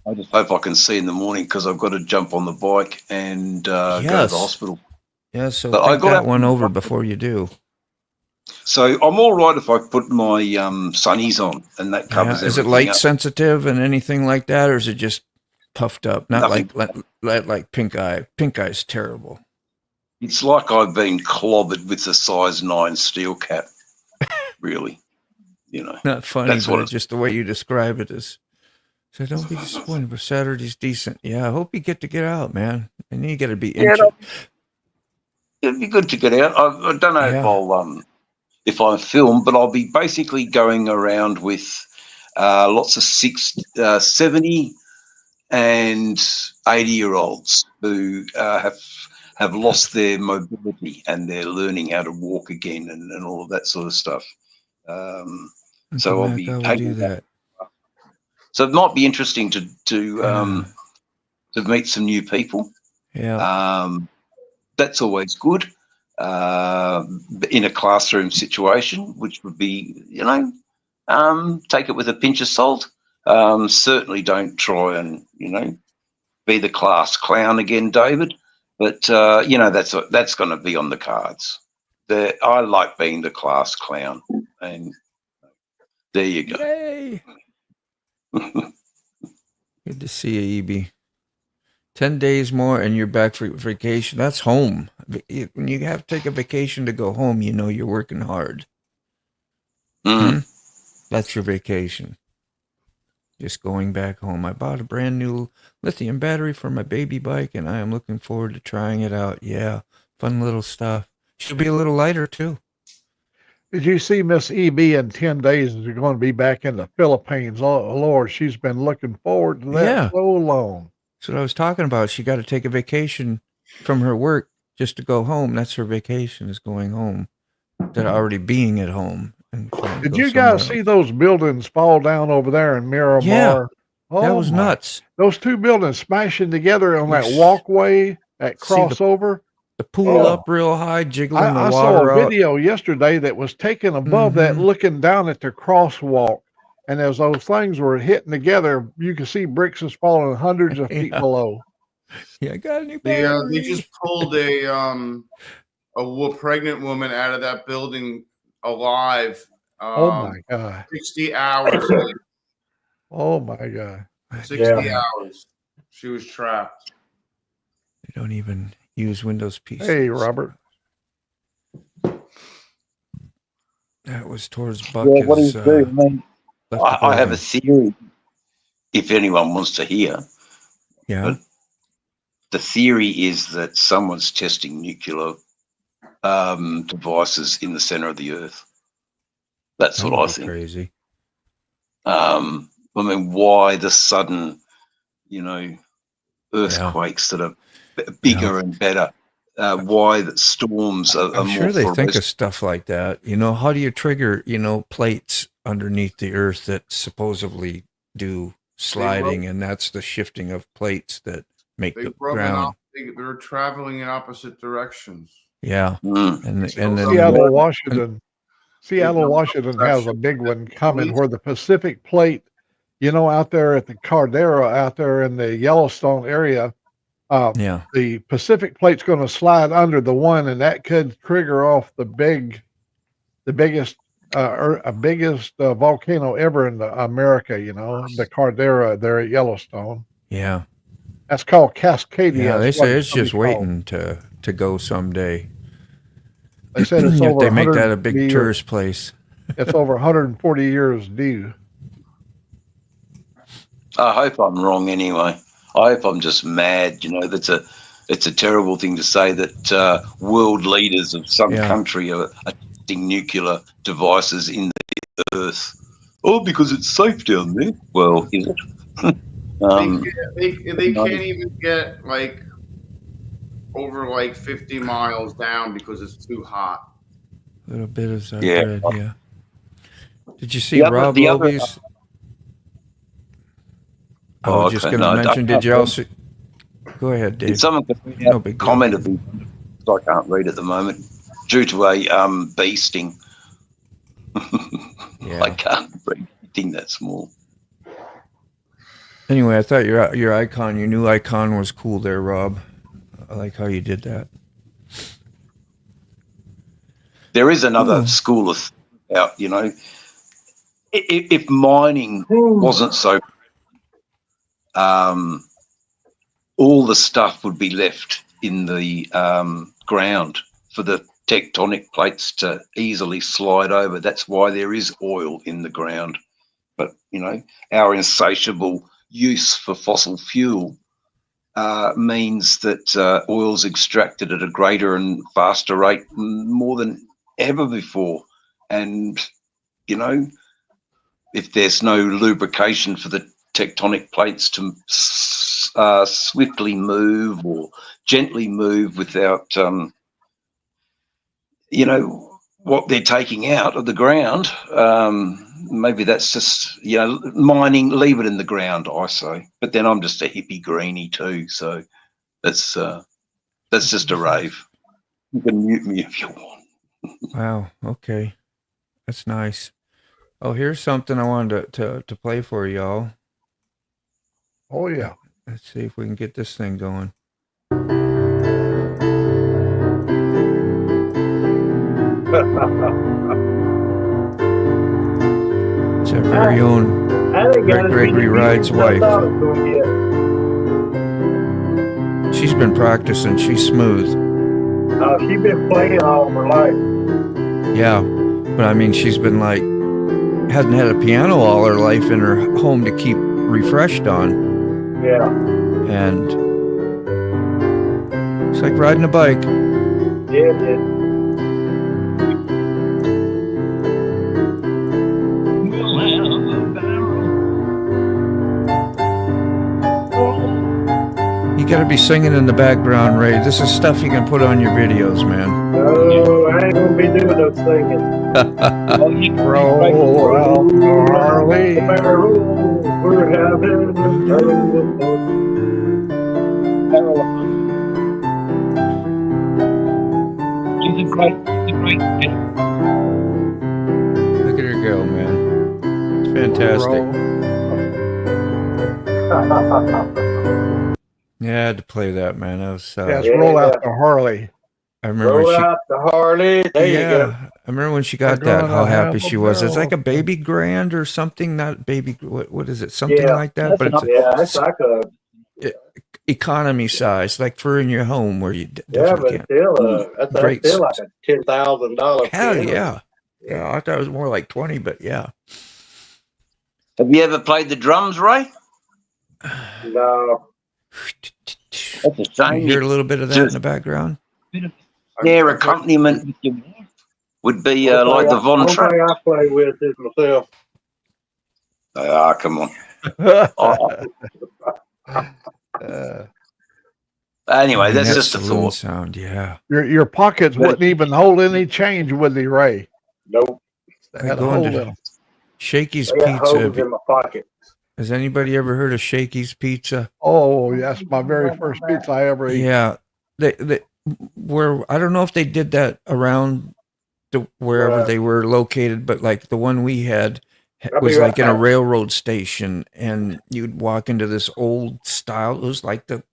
I just hope I can see in the morning because I've got to jump on the bike and go to the hospital. Yeah, so take that one over before you do. So I'm all right if I put my sunnies on and that covers everything. Is it light sensitive and anything like that, or is it just puffed up? Not like pink eye. Pink eye's terrible. It's like I've been clobbered with a size 9 steel cap. Really, Not funny, that's but just the way you describe it is. So don't be disappointed, but Saturday's decent. Yeah, I hope you get out, man. And you got to be it'd be good to get out. I don't know if I film, but I'll be basically going around with lots of 70 and 80-year-olds who have lost their mobility and they're learning how to walk again and all of that sort of stuff. So I'll be taking that. So it might be interesting to meet some new people. Yeah. That's always good. In a classroom situation, which would be, take it with a pinch of salt. Certainly don't try and, be the class clown again, David. But, that's going to be on the cards. I like being the class clown. And there you go. Yay. Good to see you, EB. 10 days more and you're back for vacation. That's home. When you have to take a vacation to go home, you're working hard. That's your vacation. Just going back home. I bought a brand new lithium battery for my baby bike, and I am looking forward to trying it out. Yeah, fun little stuff. Should be a little lighter, too. Did you see Miss EB in 10 days is going to be back in the Philippines? Oh, Lord, she's been looking forward to that so long. That's what I was talking about. She got to take a vacation from her work just to go home. That's her vacation, is going home. Instead of already being at home. Did you guys see those buildings fall down over there in Miramar? Yeah, that was nuts. Those two buildings smashing together on that walkway, that crossover. The pool up real high, jiggling the water. I saw a video yesterday that was taken above that, looking down at the crosswalk. And as those things were hitting together, you could see bricks was falling hundreds of feet below. Yeah, I got a new battery. They just pulled a pregnant woman out of that building alive. Oh my God. 60 hours. Oh my God. 60 hours. She was trapped. They don't even use Windows PC. Hey, Robert. That was towards Buck. Yeah, what do you do? I have a theory, if anyone wants to hear. Yeah. But the theory is that someone's testing nuclear devices in the center of the earth. That's what I think. Crazy. I mean, why the sudden, earthquakes that are bigger and better? Why the storms are I'm more sure they think ferocious? of stuff like that. How do you trigger, plates underneath the earth that supposedly do sliding, and that's the shifting of plates that make the rub ground. They're traveling in opposite directions. Yeah, and then Seattle, Washington. Seattle, Washington has a big one coming where the Pacific Plate, you know, out there at the Caldera, out there in the Yellowstone area, the Pacific Plate's going to slide under the one, and that could trigger off the biggest volcano ever in America. You know, the Caldera there at Yellowstone. Yeah, that's called Cascadia. Yeah, they say it's just waiting to go someday. They said it's over. They make that a big tourist place. It's over 140 years due. I hope I'm wrong anyway. I hope I'm just mad. You know, it's a terrible thing to say that world leaders of some country are testing nuclear devices in the earth. Oh, because it's safe down there. Well, is it? They can't even get like over like 50 miles down because it's too hot. A little bit of that bread, yeah. Did you see Rob Loby's? I was just going to mention, did you also... Go ahead, Dave. Someone commented, I can't read at the moment, due to a bee sting. I can't read anything that small. Anyway, I thought your new icon was cool there, Rob. I like how you did that. There is another school of out, you know. If mining wasn't so, all the stuff would be left in the ground for the tectonic plates to easily slide over. That's why there is oil in the ground. But, you know, our insatiable use for fossil fuel means that oil's extracted at a greater and faster rate more than ever before. And, you know, if there's no lubrication for the tectonic plates to swiftly move or gently move without, you know, what they're taking out of the ground, maybe that's just, you know, mining, leave it in the ground, I say. But then I'm just a hippie greenie too, so that's just a rave. You can mute me if you want. Wow, okay. That's nice. Oh, here's something I wanted to play for y'all. Oh, yeah. Let's see if we can get this thing going. It's our very own Greg Gregory Ride's wife. She's been practicing. She's smooth. She's been playing all her life. Yeah, but I mean, she's been like, hasn't had a piano all her life in her home to keep refreshed on. Yeah. And it's like riding a bike. Yeah, yeah. You gotta be singing in the background, Ray. This is stuff you can put on your videos, man. No, I ain't gonna be doing no singing. Roll out the Harley. We're having Look at her go, man. It's fantastic. Yeah, I had to play that, man. That was roll out the Harley. I remember roll out the Harley. There you go. I remember when she got that, how happy she was. It's like a baby grand or something, not baby, what is it? Something like that. But it's like a economy size, like for in your home where you but still, that's still like a $10,000. Hell yeah. Yeah, I thought it was more like 20, but yeah. Have you ever played the drums, Ray? No. That's a shame. You hear a little bit of that in the background? Their accompaniment would be like the Von Trapp. I play with is myself. Come on. Anyway, that's just a thought. Sound, yeah. Your pockets wouldn't even hold any change, would they, Ray? Nope. They had a hole in them. Shaky's I got Pizza. holes in my pocket. Has anybody ever heard of Shakey's Pizza? Oh, yes, my very first pizza I ever ate. Yeah, they where I don't know if they did that around wherever they were located, but like the one we had was like in a railroad station, and you'd walk into this old style. It was like the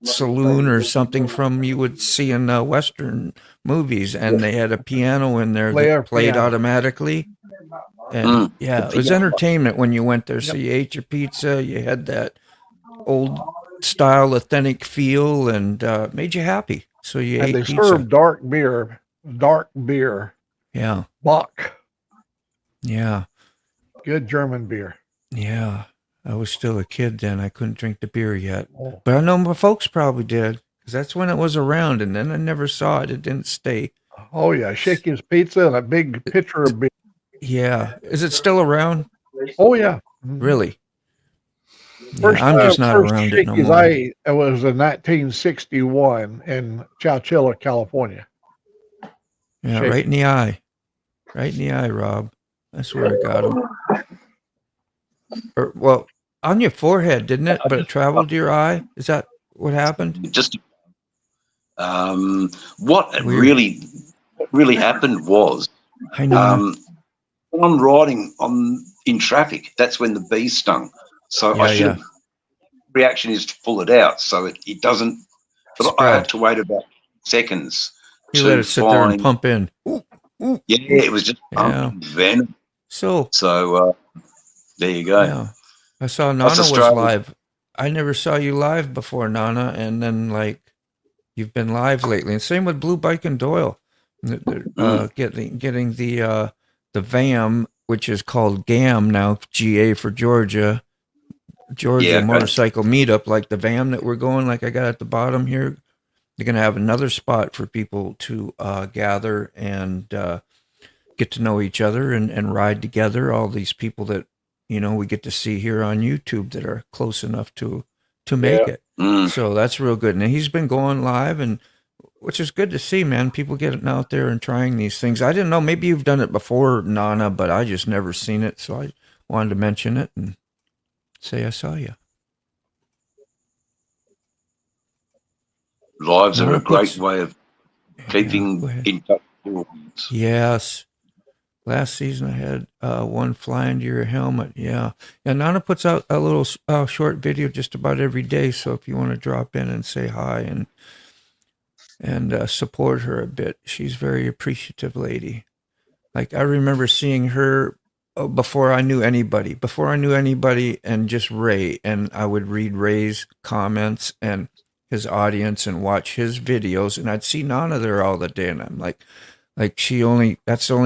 saloon or something from you would see in Western movies, and they had a piano in there that played automatically. And yeah, it was entertainment when you went there. So you ate your pizza, you had that old style, authentic feel, and made you happy. So you ate they pizza. served dark beer. Yeah. Bock. Yeah. Good German beer. Yeah. I was still a kid then. I couldn't drink the beer yet. But I know my folks probably did, because that's when it was around, and then I never saw it. It didn't stay. Oh, yeah. Shakey's Pizza and a big pitcher of beer. Yeah. Is it still around? Oh, yeah. Really? First I'm just not around it no Shakey's more. I ate, it was in 1961 in Chowchilla, California. Yeah, Shakey's. right in the eye. Right in the eye, Rob. That's where I got him. Well, on your forehead, didn't it? But it traveled to your eye? Is that what happened? Just what really happened was I know. when I'm riding in traffic, that's when the bee stung. So I should have reaction is to pull it out so it doesn't. But I had to wait about seconds. You let it sit there and pump in. Yeah, it was just pumping venom. So there you go. Yeah. I saw Nana was live. I never saw you live before, Nana, and then like you've been live lately. And same with Blue Bike and Doyle. They're, getting the VAM, which is called GAM now, GA for Georgia motorcycle meetup, like the VAM that we're going, like I got at the bottom here. They're going to have another spot for people to gather and get to know each other and ride together. All these people that, we get to see here on YouTube that are close enough to make it. So that's real good. And he's been going live, and which is good to see, man. People getting out there and trying these things. I didn't know, maybe you've done it before, Nana, but I just never seen it. So I wanted to mention it and say I saw you. Lives are a great way of keeping in touch with Yes. Last season I had one fly into your helmet. Yeah. And Nana puts out a little short video just about every day. So if you want to drop in and say hi and support her a bit, she's a very appreciative lady. Like I remember seeing her before I knew anybody, and just Ray. And I would read Ray's comments and his audience and watch his videos. And I'd see Nana there all the day. And I'm like that's the only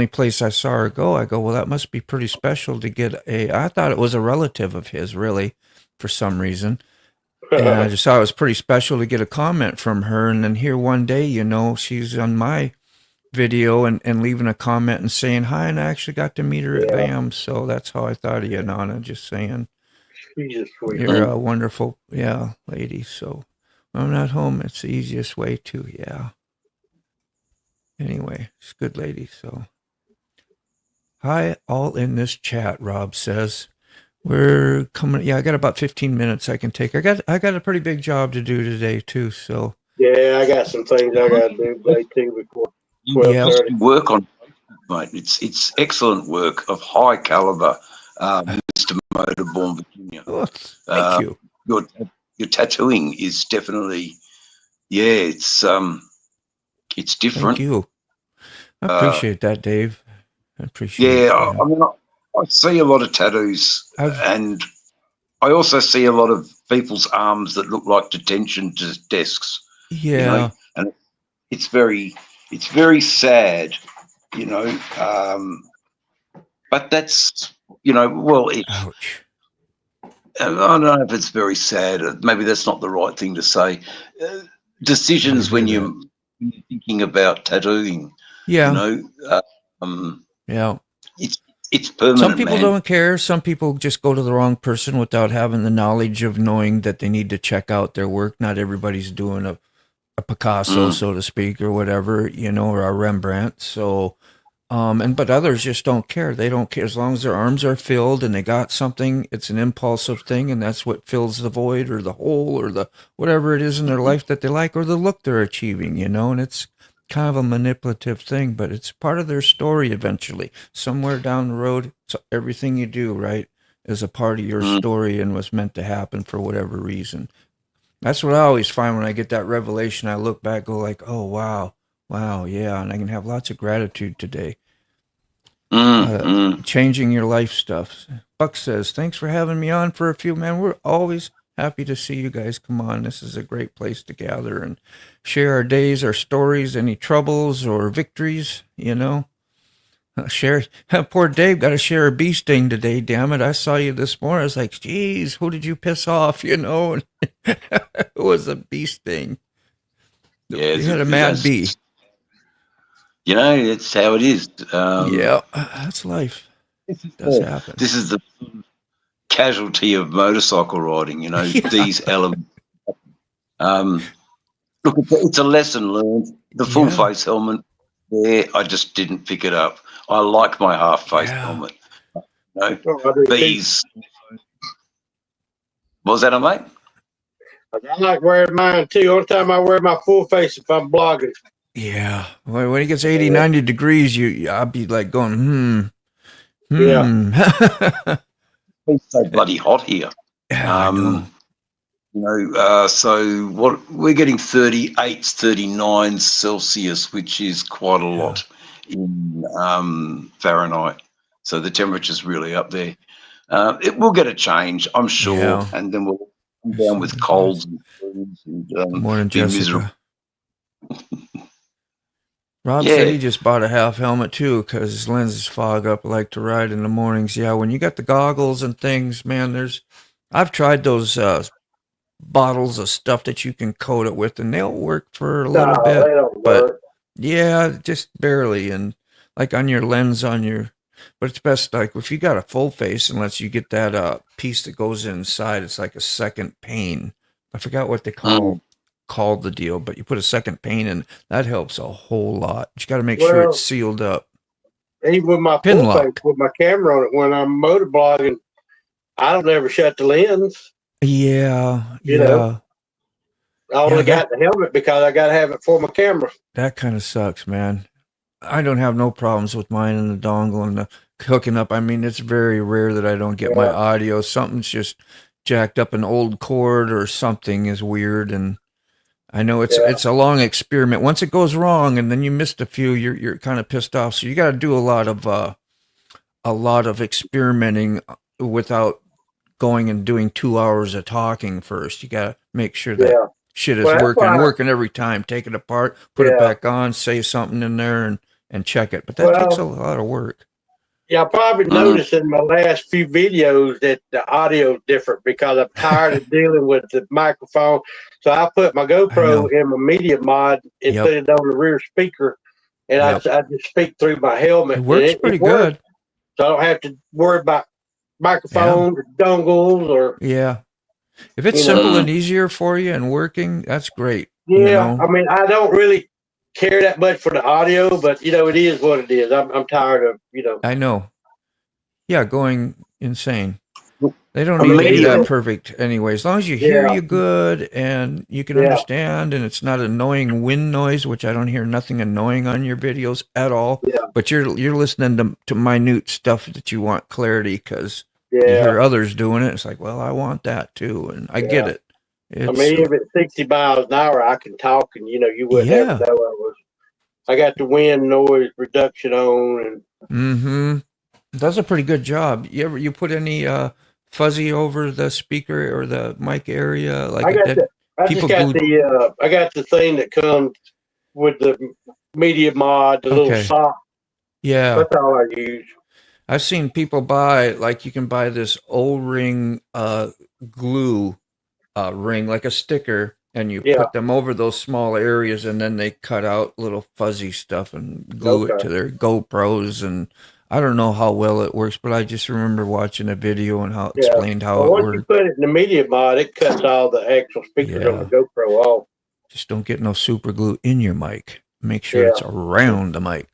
place I saw her go. I go, well, that must be pretty special to get I thought it was a relative of his, really, for some reason. And I just thought it was pretty special to get a comment from her. And then here one day, she's on my video and leaving a comment and saying hi. And I actually got to meet her at BAM. So that's how I thought of you, Nana, just saying. You're a wonderful, lady. So when I'm not home, it's the easiest way to, Anyway, she's a good lady, so. Hi, all in this chat, Rob says. We're coming, I got about 15 minutes I can take. I got a pretty big job to do today, too, so. Yeah, I got some things I got to do today, too, before 12:30. Work on, mate. It's excellent work of high caliber, Mr. Motorborn, Virginia. Oh, thank you. Your tattooing is definitely, it's different. Thank you. I appreciate that, Dave. I appreciate it. I mean, I see a lot of tattoos, and I also see a lot of people's arms that look like detention desks. Yeah. And it's very sad, but that's, Ouch. I don't know if it's very sad. Maybe that's not the right thing to say. Decisions when you're thinking about tattooing. Yeah. It's permanent. Some people don't care. Some people just go to the wrong person without having the knowledge of knowing that they need to check out their work. Not everybody's doing a Picasso, so to speak, or whatever, or a Rembrandt. So But others just don't care. They don't care as long as their arms are filled and they got something. It's an impulsive thing, and that's what fills the void or the hole or the whatever it is in their life that they like or the look they're achieving. And it's kind of a manipulative thing, but it's part of their story eventually. Somewhere down the road, so everything you do, right, is a part of your story and was meant to happen for whatever reason. That's what I always find when I get that revelation. I look back, go like, oh, wow, yeah, and I can have lots of gratitude today. Changing your life stuff. Buck says, thanks for having me on for a few, man. We're always happy to see you guys come on. This is a great place to gather and share our days, our stories, any troubles or victories, Share. Poor Dave got to share a bee sting today, damn it. I saw you this morning. I was like, geez, who did you piss off, It was a bee sting. Yeah, you had a mad bee. It's how it is. Yeah, that's life. It does happen. This is the casualty of motorcycle riding, these elements. Look, it's a lesson learned. The full face helmet there, I just didn't pick it up. I like my half face helmet. These. What was that, mate? I like wearing mine too. Only time I wear my full face if I'm blogging. Yeah. When it gets 80, 90 degrees, I'll be like going, Yeah. It's so bloody hot here. So what we're getting 38, 39 Celsius, which is quite a lot in Fahrenheit. So the temperature's really up there. It will get a change, I'm sure, and then we'll come down with colds and flus and Morning, be miserable. Jessica. Rob said he just bought a half helmet too because his lenses fog up. Like to ride in the mornings. Yeah, when you got the goggles and things, man. I've tried those bottles of stuff that you can coat it with, and they'll work for a little bit, they don't but work. yeah, just barely. And like on your lens, but it's best like if you got a full face, unless you get that piece that goes inside. It's like a second pane. I forgot what they called the deal, but you put a second pane in, that helps a whole lot. You got to make sure it's sealed up. Even with my Pin full lock. face, with my camera on it, when I'm motovlogging, I don't ever shut the lens. Yeah. I only got the helmet because I got to have it for my camera. That kind of sucks, man. I don't have no problems with mine and the dongle and the hooking up. I mean, it's very rare that I don't get my audio. Something's just jacked up, an old cord or something is weird, and I know it's a long experiment. Once it goes wrong and then you missed a few, you're kind of pissed off. So you got to do a lot of experimenting without going and doing 2 hours of talking first. You got to make sure that shit is working every time. Take it apart, put it back on, say something in there and check it. But that takes a lot of work. Yeah, I probably noticed in my last few videos that the audio is different because I'm tired of dealing with the microphone. So I put my GoPro in my media mod and put it on the rear speaker, and I just speak through my helmet. It works pretty good. So I don't have to worry about microphones or dongles or. Yeah. If it's simple and easier for you and working, that's great. Yeah. I mean, I don't really care that much for the audio, but it is what it is. I'm tired of I know. Yeah, going insane. They don't need to be that perfect anyway. As long as you hear you good and you can understand, and it's not annoying wind noise, which I don't hear nothing annoying on your videos at all. Yeah. But you're listening to minute stuff that you want clarity because you hear others doing it. It's like, well, I want that too, and I get it. I mean, if it's 60 miles an hour, I can talk, and you wouldn't ever know I got the wind noise reduction on, and does a pretty good job. You put any fuzzy over the speaker or the mic area? Like I got the thing that comes with the media mod, the little sock. Yeah, that's all I use. I've seen people buy, like, you can buy this O-ring glue ring, like a sticker, and you put them over those small areas, and then they cut out little fuzzy stuff and glue it to their GoPros. And I don't know how well it works, but I just remember watching a video and how it explained how it worked. Once you put it in the media mod, it cuts all the actual speakers on the GoPro off. Just don't get no super glue in your mic. Make sure it's around the mic.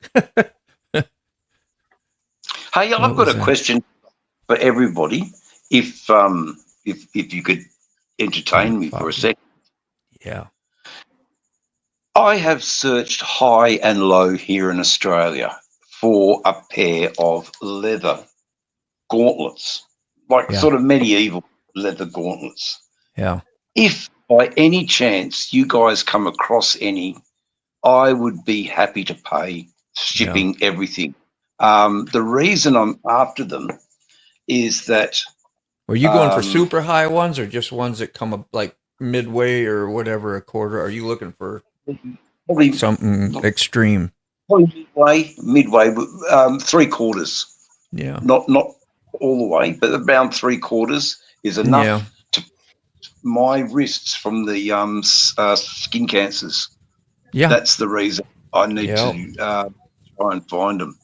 Hey, I've got a question for everybody. If you could entertain me for a second. Yeah. I have searched high and low here in Australia for a pair of leather gauntlets, like sort of medieval leather gauntlets. Yeah. If by any chance you guys come across any, I would be happy to pay shipping everything. The reason I'm after them is that. Were you going for super high ones or just ones that come up like midway or whatever, a quarter? Are you looking for probably something extreme? Probably midway, 3/4. Yeah. Not all the way, but around 3/4 is enough to my wrists from the skin cancers. Yeah. That's the reason I need to try and find them.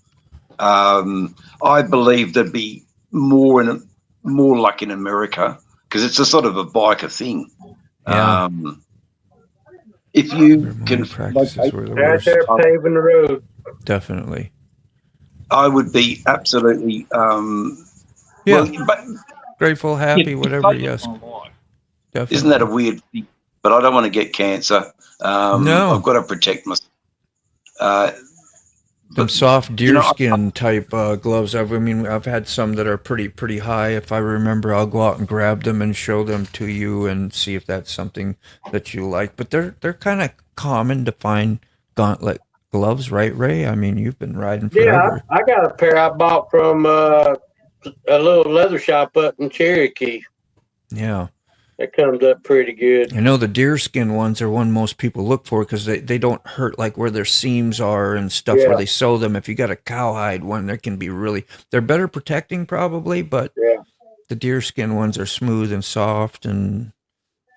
I believe there'd be more like in America because it's a sort of a biker thing. Yeah. If you can practices were the Right worst. there paving the road. Definitely. I would be absolutely grateful, happy, whatever. Yes. Definitely. Isn't that a weird thing? But I don't want to get cancer. No. I've got to protect myself. Some soft deerskin type gloves. I've had some that are pretty high. If I remember, I'll go out and grab them and show them to you and see if that's something that you like. But they're kind of common to find gauntlet gloves, right, Ray? I mean, you've been riding forever. Yeah, I got a pair I bought from a little leather shop up in Cherokee. Yeah. It comes up pretty good. You know, the deerskin ones are one most people look for because they don't hurt like where their seams are and stuff where they sew them. If you got a cowhide one, there can be they're better protecting probably, but the deerskin ones are smooth and soft and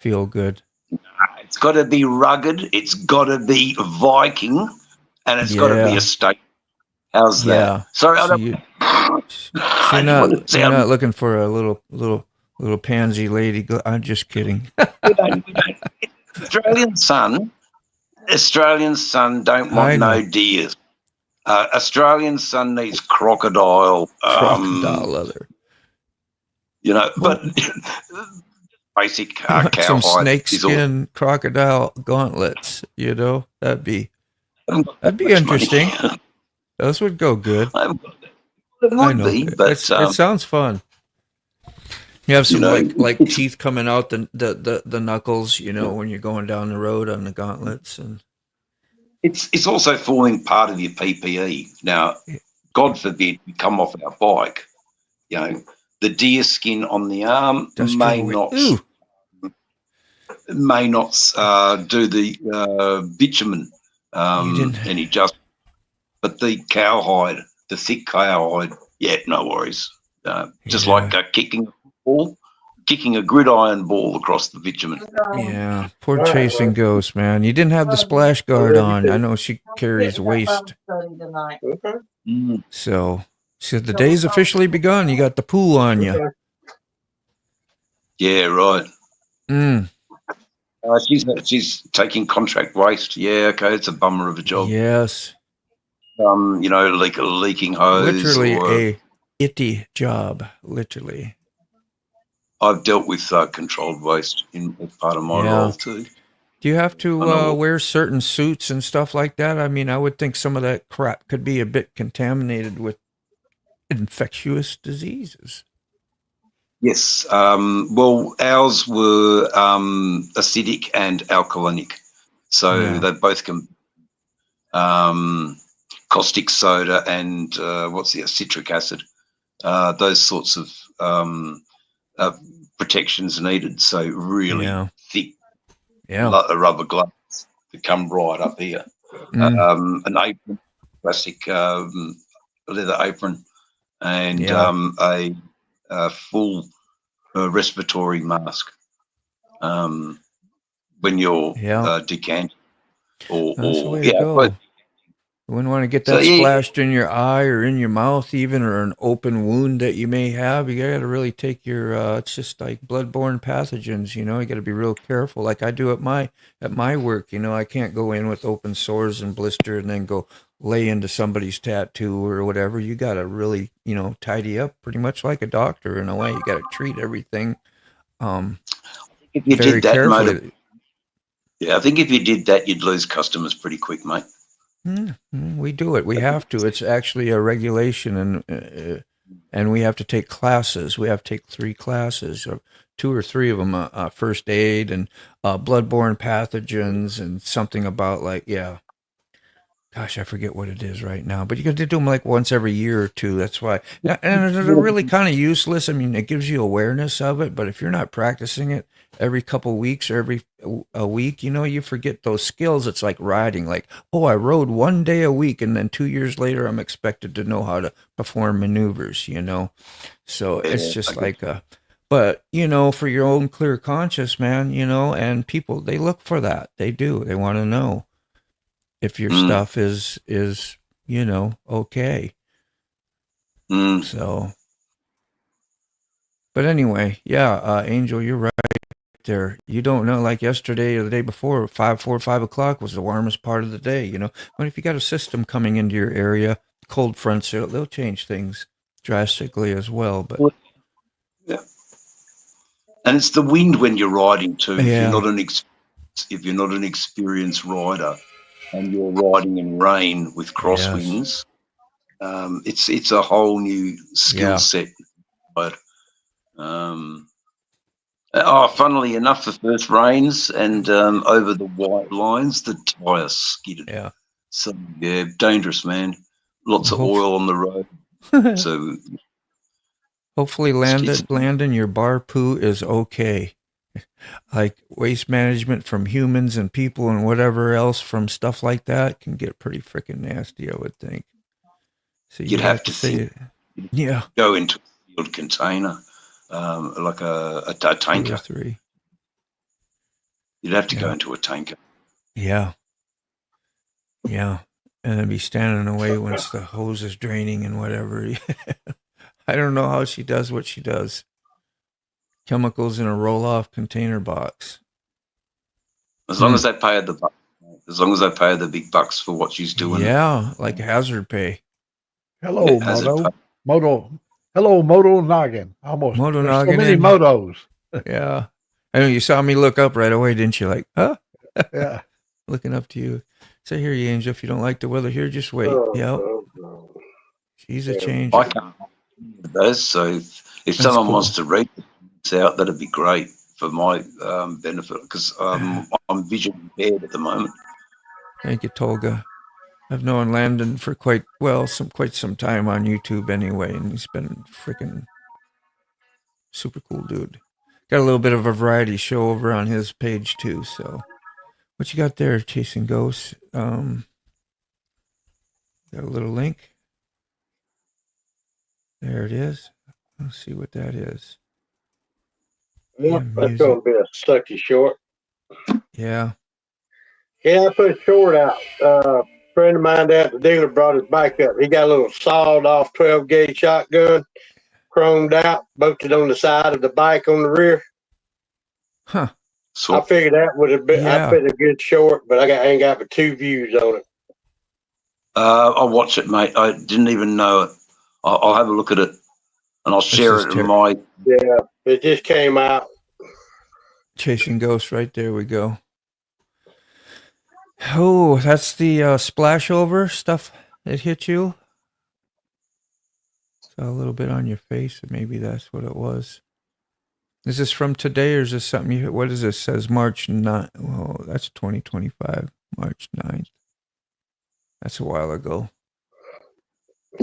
feel good. It's got to be rugged. It's got to be Viking, and it's got to be a state. How's that? Sorry, you're not looking for a little pansy lady. I'm just kidding. Australian Sun don't want no deers. Australian Sun needs crocodile leather. You know, but basic cowhide. Some snakeskin crocodile gauntlets. You know, that'd be interesting. Those would go good. It would be, but it sounds fun. You have some like teeth coming out the knuckles, you know, when you're going down the road on the gauntlets, and it's also forming part of your PPE. Now, God forbid you come off our bike, you know, the deer skin on the arm may not do the bitumen any justice, but the cowhide, the thick cowhide, no worries. Just like kicking a gridiron ball across the bitumen. Yeah, poor chasing ghost, man. You didn't have the splash guard on. I know she carries waist. So she said the day's officially begun. You got the pool on you. Yeah, right. She's taking contract waste. Yeah, okay, it's a bummer of a job. Yes. You know, like a leaking hose. Literally a itty job, literally. I've dealt with controlled waste as part of my role too. Do you have to wear certain suits and stuff like that? I mean, I would think some of that crap could be a bit contaminated with infectious diseases. Yes. Well, ours were acidic and alkalinic. So they both can caustic soda and citric acid. Those sorts of protections needed. So really thick rubber gloves that come right up here. An apron, plastic leather apron, and a full respiratory mask when you're decanting. You wouldn't want to get that splashed in your eye or in your mouth even, or an open wound that you may have. You got to really take your, it's just like bloodborne pathogens, you know, you got to be real careful. Like I do at my work, you know, I can't go in with open sores and blister and then go lay into somebody's tattoo or whatever. You got to really, tidy up pretty much like a doctor in a way. You got to treat everything if you very did that, carefully. Yeah, I think if you did that, you'd lose customers pretty quick, mate. We do it. We have to. It's actually a regulation, and we have to take classes. We have to take 3 classes, or 2 or 3 of them, first aid and bloodborne pathogens, and something about gosh, I forget what it is right now, but you got to do them like once every year or 2. That's why, and they're really kind of useless. I mean, it gives you awareness of it, but if you're not practicing it every couple weeks or every a week, you forget those skills. It's like riding. Like, oh, I rode 1 day a week, and then 2 years later, I'm expected to know how to perform maneuvers. So it's just like but for your own clear conscience, man. And people, they look for that. They do. They want to know if your stuff is okay. So, but anyway, Angel, you're right there. You don't know, like yesterday or the day before, 5 o'clock was the warmest part of the day. But if you got a system coming into your area, cold fronts, they'll change things drastically as well. But yeah, and it's the wind when you're riding too. Yeah. If you're not an experienced rider, and you're riding in rain with crosswinds, it's a whole new skill set. But funnily enough, the first rains and over the white lines, the tyre skidded. Yeah. So dangerous, man. Lots of oil on the road. So hopefully, Landon, your bar poo is okay. Like waste management from humans and people and whatever else from stuff like that can get pretty freaking nasty, I would think. So you'd have to see. Go into a sealed container, like a tanker. 3. You'd have to go into a tanker. Yeah. And then be standing away once the hose is draining and whatever. I don't know how she does what she does. Chemicals in a roll-off container box. As long as they pay the bucks, as long as they pay the big bucks for what she's doing. Yeah, like hazard pay. Hello, Moto Noggin. Almost. Moto There's Noggin. So many motos. Yeah. I know you saw me look up right away, didn't you? Like, huh? Yeah. Looking up to you. So here, you Angel, if you don't like the weather here, just wait. She's a change. I can't read those, so if someone wants to read this out, that'd be great for my benefit, because I'm visually impaired at the moment. Thank you, Tolga. I've known Landon for quite some time on YouTube anyway, and he's been freaking super cool dude. Got a little bit of a variety show over on his page too. So, what you got there, Chasing Ghosts? Got a little link. There it is. Let's see what that is. Yeah, that's going to be a sucky short. Yeah. Yeah, I put a short out. A friend of mine at the dealer brought his bike up. He got a little sawed off 12 gauge shotgun, chromed out, bolted on the side of the bike on the rear. Huh. So I figured that would have been, I put a good short, but I ain't got but 2 views on it. I'll watch it, mate. I didn't even know it. I'll have a look at it, and I'll share it in my... Yeah, it just came out. Chasing Ghosts, right there we go. Oh, that's the splash over stuff that hit you. Saw a little bit on your face, maybe that's what it was. Is this from today, or is this something you... What is this? It says March 9th. Oh, that's 2025, March 9th. That's a while ago.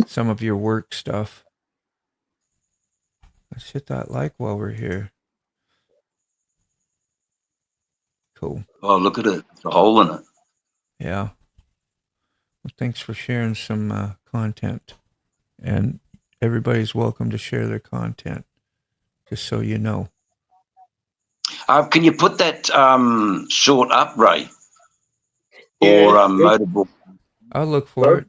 Some of your work stuff. Let's hit that like while we're here. Cool. Oh, look at it. There's a hole in it. Yeah. Well, thanks for sharing some content. And everybody's welcome to share their content, just so you know. Can you put that short up, Ray? Yeah, or Motorbook? I'll look for it.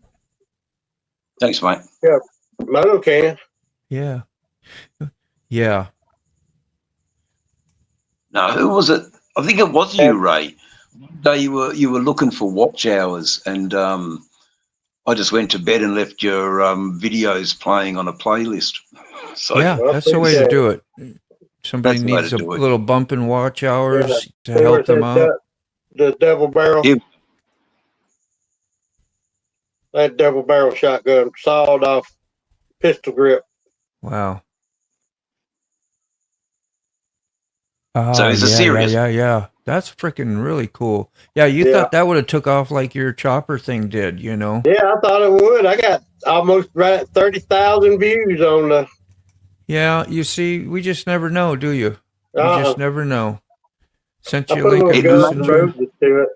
Thanks, mate. Yeah, Moto can. Yeah. Yeah. No, who was it? I think it was you, Ray. One day you were looking for watch hours, and I I just went to bed and left your videos playing on a playlist. So yeah, that's the way to do it. Somebody That's the way needs to a do it. little bump and watch hours to There help was them out. The double barrel. Yeah. That double barrel shotgun, sawed off pistol grip. Wow. So it's a serious. Yeah. That's freaking really cool. Yeah, you thought that would have took off like your chopper thing did, you know? Yeah, I thought it would. I got almost right at 30,000 views on the. Yeah, you see, we just never know, do you? You just never know. Sent you a link of Messenger. To it,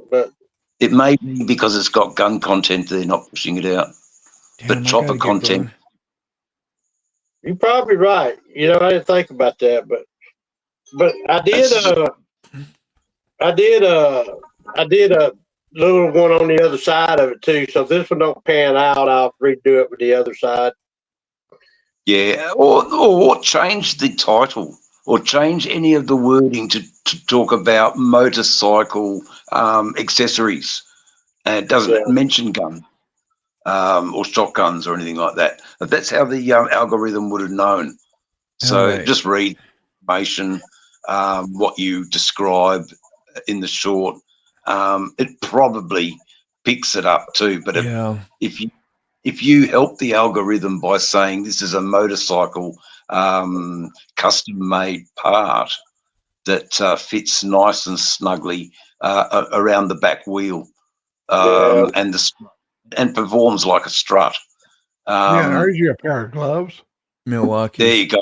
but it may be because it's got gun content, they're not pushing it out. Damn, but chopper content. You're probably right. You know, I didn't think about that, but I did a little one on the other side of it too. So if this one don't pan out, I'll redo it with the other side. Yeah, or change the title, or change any of the wording to talk about motorcycle accessories, and it doesn't mention gun or shotguns or anything like that. But that's how the algorithm would have known. So just read information, what you describe in the short. It probably picks it up too. But if you help the algorithm by saying this is a motorcycle custom-made part that fits nice and snugly around the back wheel and performs like a strut. There's your pair of gloves. Milwaukee. There you go.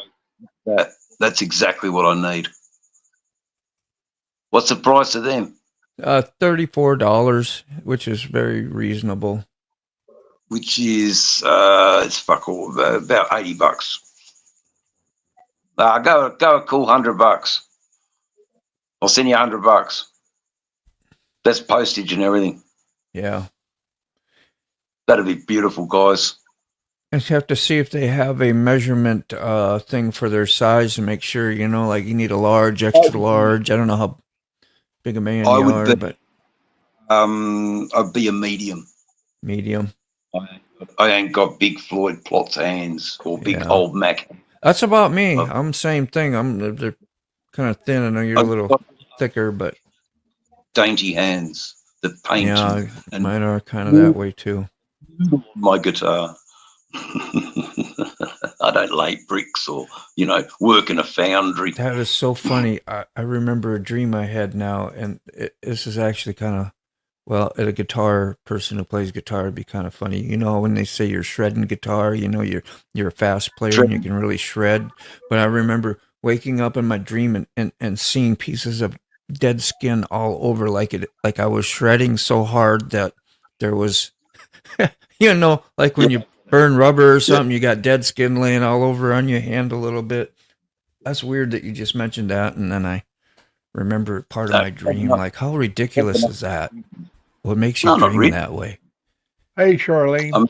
That's exactly what I need. What's the price of them? $34, which is very reasonable. Which is it's fuck all about $80. Go a cool $100. I'll send you $100. That's postage and everything. Yeah, that'd be beautiful, guys. I just have to see if they have a measurement thing for their size to make sure, you know, like you need a large, extra large. I don't know how big a man you are, but I'd be a medium. Medium. I ain't got big Floyd Plotz hands or big old Mac. That's about me. I'm the same thing. They're kind of thin. I know you're a little thicker, but dainty hands that paint. Yeah, and mine are kind of that way too. My guitar. I don't lay bricks or, you know, work in a foundry. That is so funny. I remember a dream I had now, and this is actually kind of, well, a guitar person who plays guitar would be kind of funny. You know, when they say you're shredding guitar, you know, you're a fast player and you can really shred. But I remember waking up in my dream and seeing pieces of dead skin all over, like I was shredding so hard that there was, you know, like when you burn rubber or something, you got dead skin laying all over on your hand a little bit. That's weird that you just mentioned that. And then I remember part of my dream, like, how ridiculous is that? What makes you dream that way? Hey, Charlene.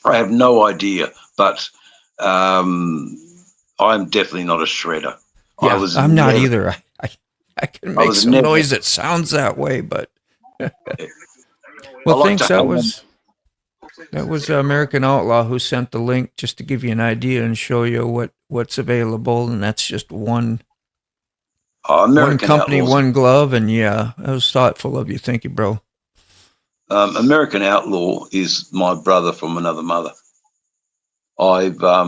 I have no idea, but I'm definitely not a shredder. Yeah, I'm not either. I can make some noise that sounds that way, but well, thanks. That was American Outlaw who sent the link just to give you an idea and show you what's available, and that's just one company, Outlaws. one glove, and yeah, that was thoughtful of you. Thank you, bro. American Outlaw is my brother from another mother. I've got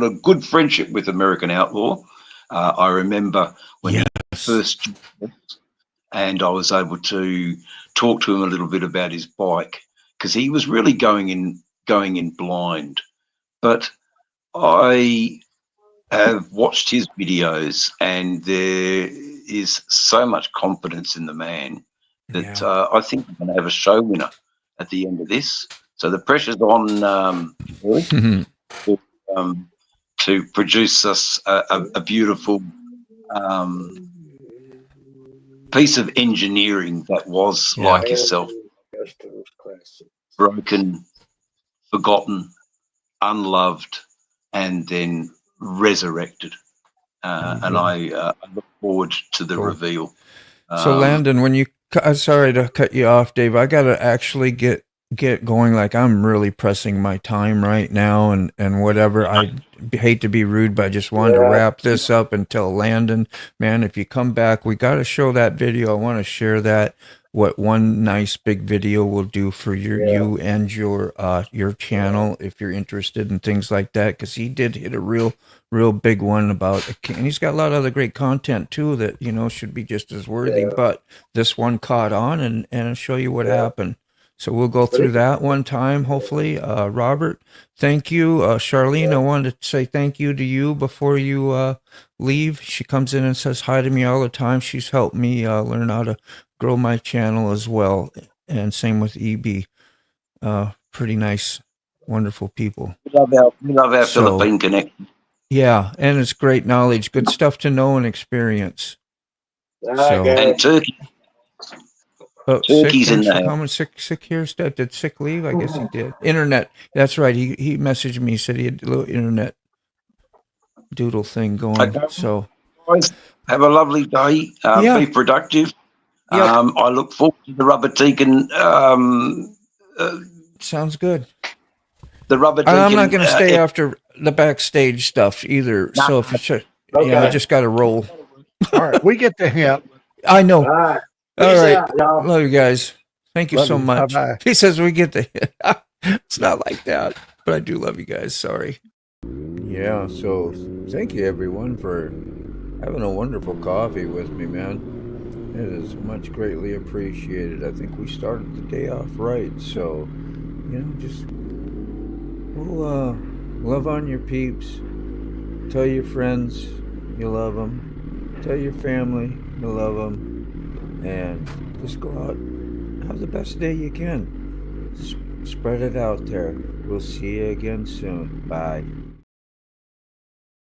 a good friendship with American Outlaw. I remember when he first, and I was able to talk to him a little bit about his bike because he was really going in blind. But I have watched his videos, and there is so much confidence in the man that I think we're going to have a show winner at the end of this. So the pressure's on to produce us a beautiful piece of engineering that was like yourself, broken, forgotten, unloved, and then resurrected. And I look forward to the reveal. So Landon, when you sorry to cut you off, Dave. I gotta actually get going. Like, I'm really pressing my time right now, and whatever. I hate to be rude, but I just wanted to wrap this up and tell Landon, man, if you come back, we got to show that video. I want to share that. What one nice big video will do for you and your channel, if you're interested in things like that, because he did hit a real big one about, and he's got a lot of other great content too that, you know, should be just as worthy, but this one caught on, and I'll show you what happened. So we'll go through that one time, hopefully. Robert, thank you. Charlene, I wanted to say thank you to you before you leave. She comes in and says hi to me all the time. She's helped me learn how to grow my channel as well. And same with EB. Pretty nice, wonderful people. We love our Philippine connection. Yeah, and it's great knowledge. Good stuff to know and experience. And Turkey. Turkey's in there. Sick here. Did Sick leave? I guess he did. Internet. That's right. He messaged me. He said he had a little internet doodle thing going. So have a lovely day. Be productive. I look forward to the rubber teaking. Sounds good. The rubber teaking. I'm not going to stay after the backstage stuff either. So if you I just got to roll. All right, we get the hint. I know. All right. Love you guys. Thank you so much. Bye-bye. He says we get the it's not like that, but I do love you guys. Sorry. Yeah, so thank you everyone for having a wonderful coffee with me, man. It is much greatly appreciated. I think we started the day off right. So, you know, just love on your peeps. Tell your friends you love them. Tell your family you love them. And just go out, have the best day you can. Spread it out there. We'll see you again soon. Bye.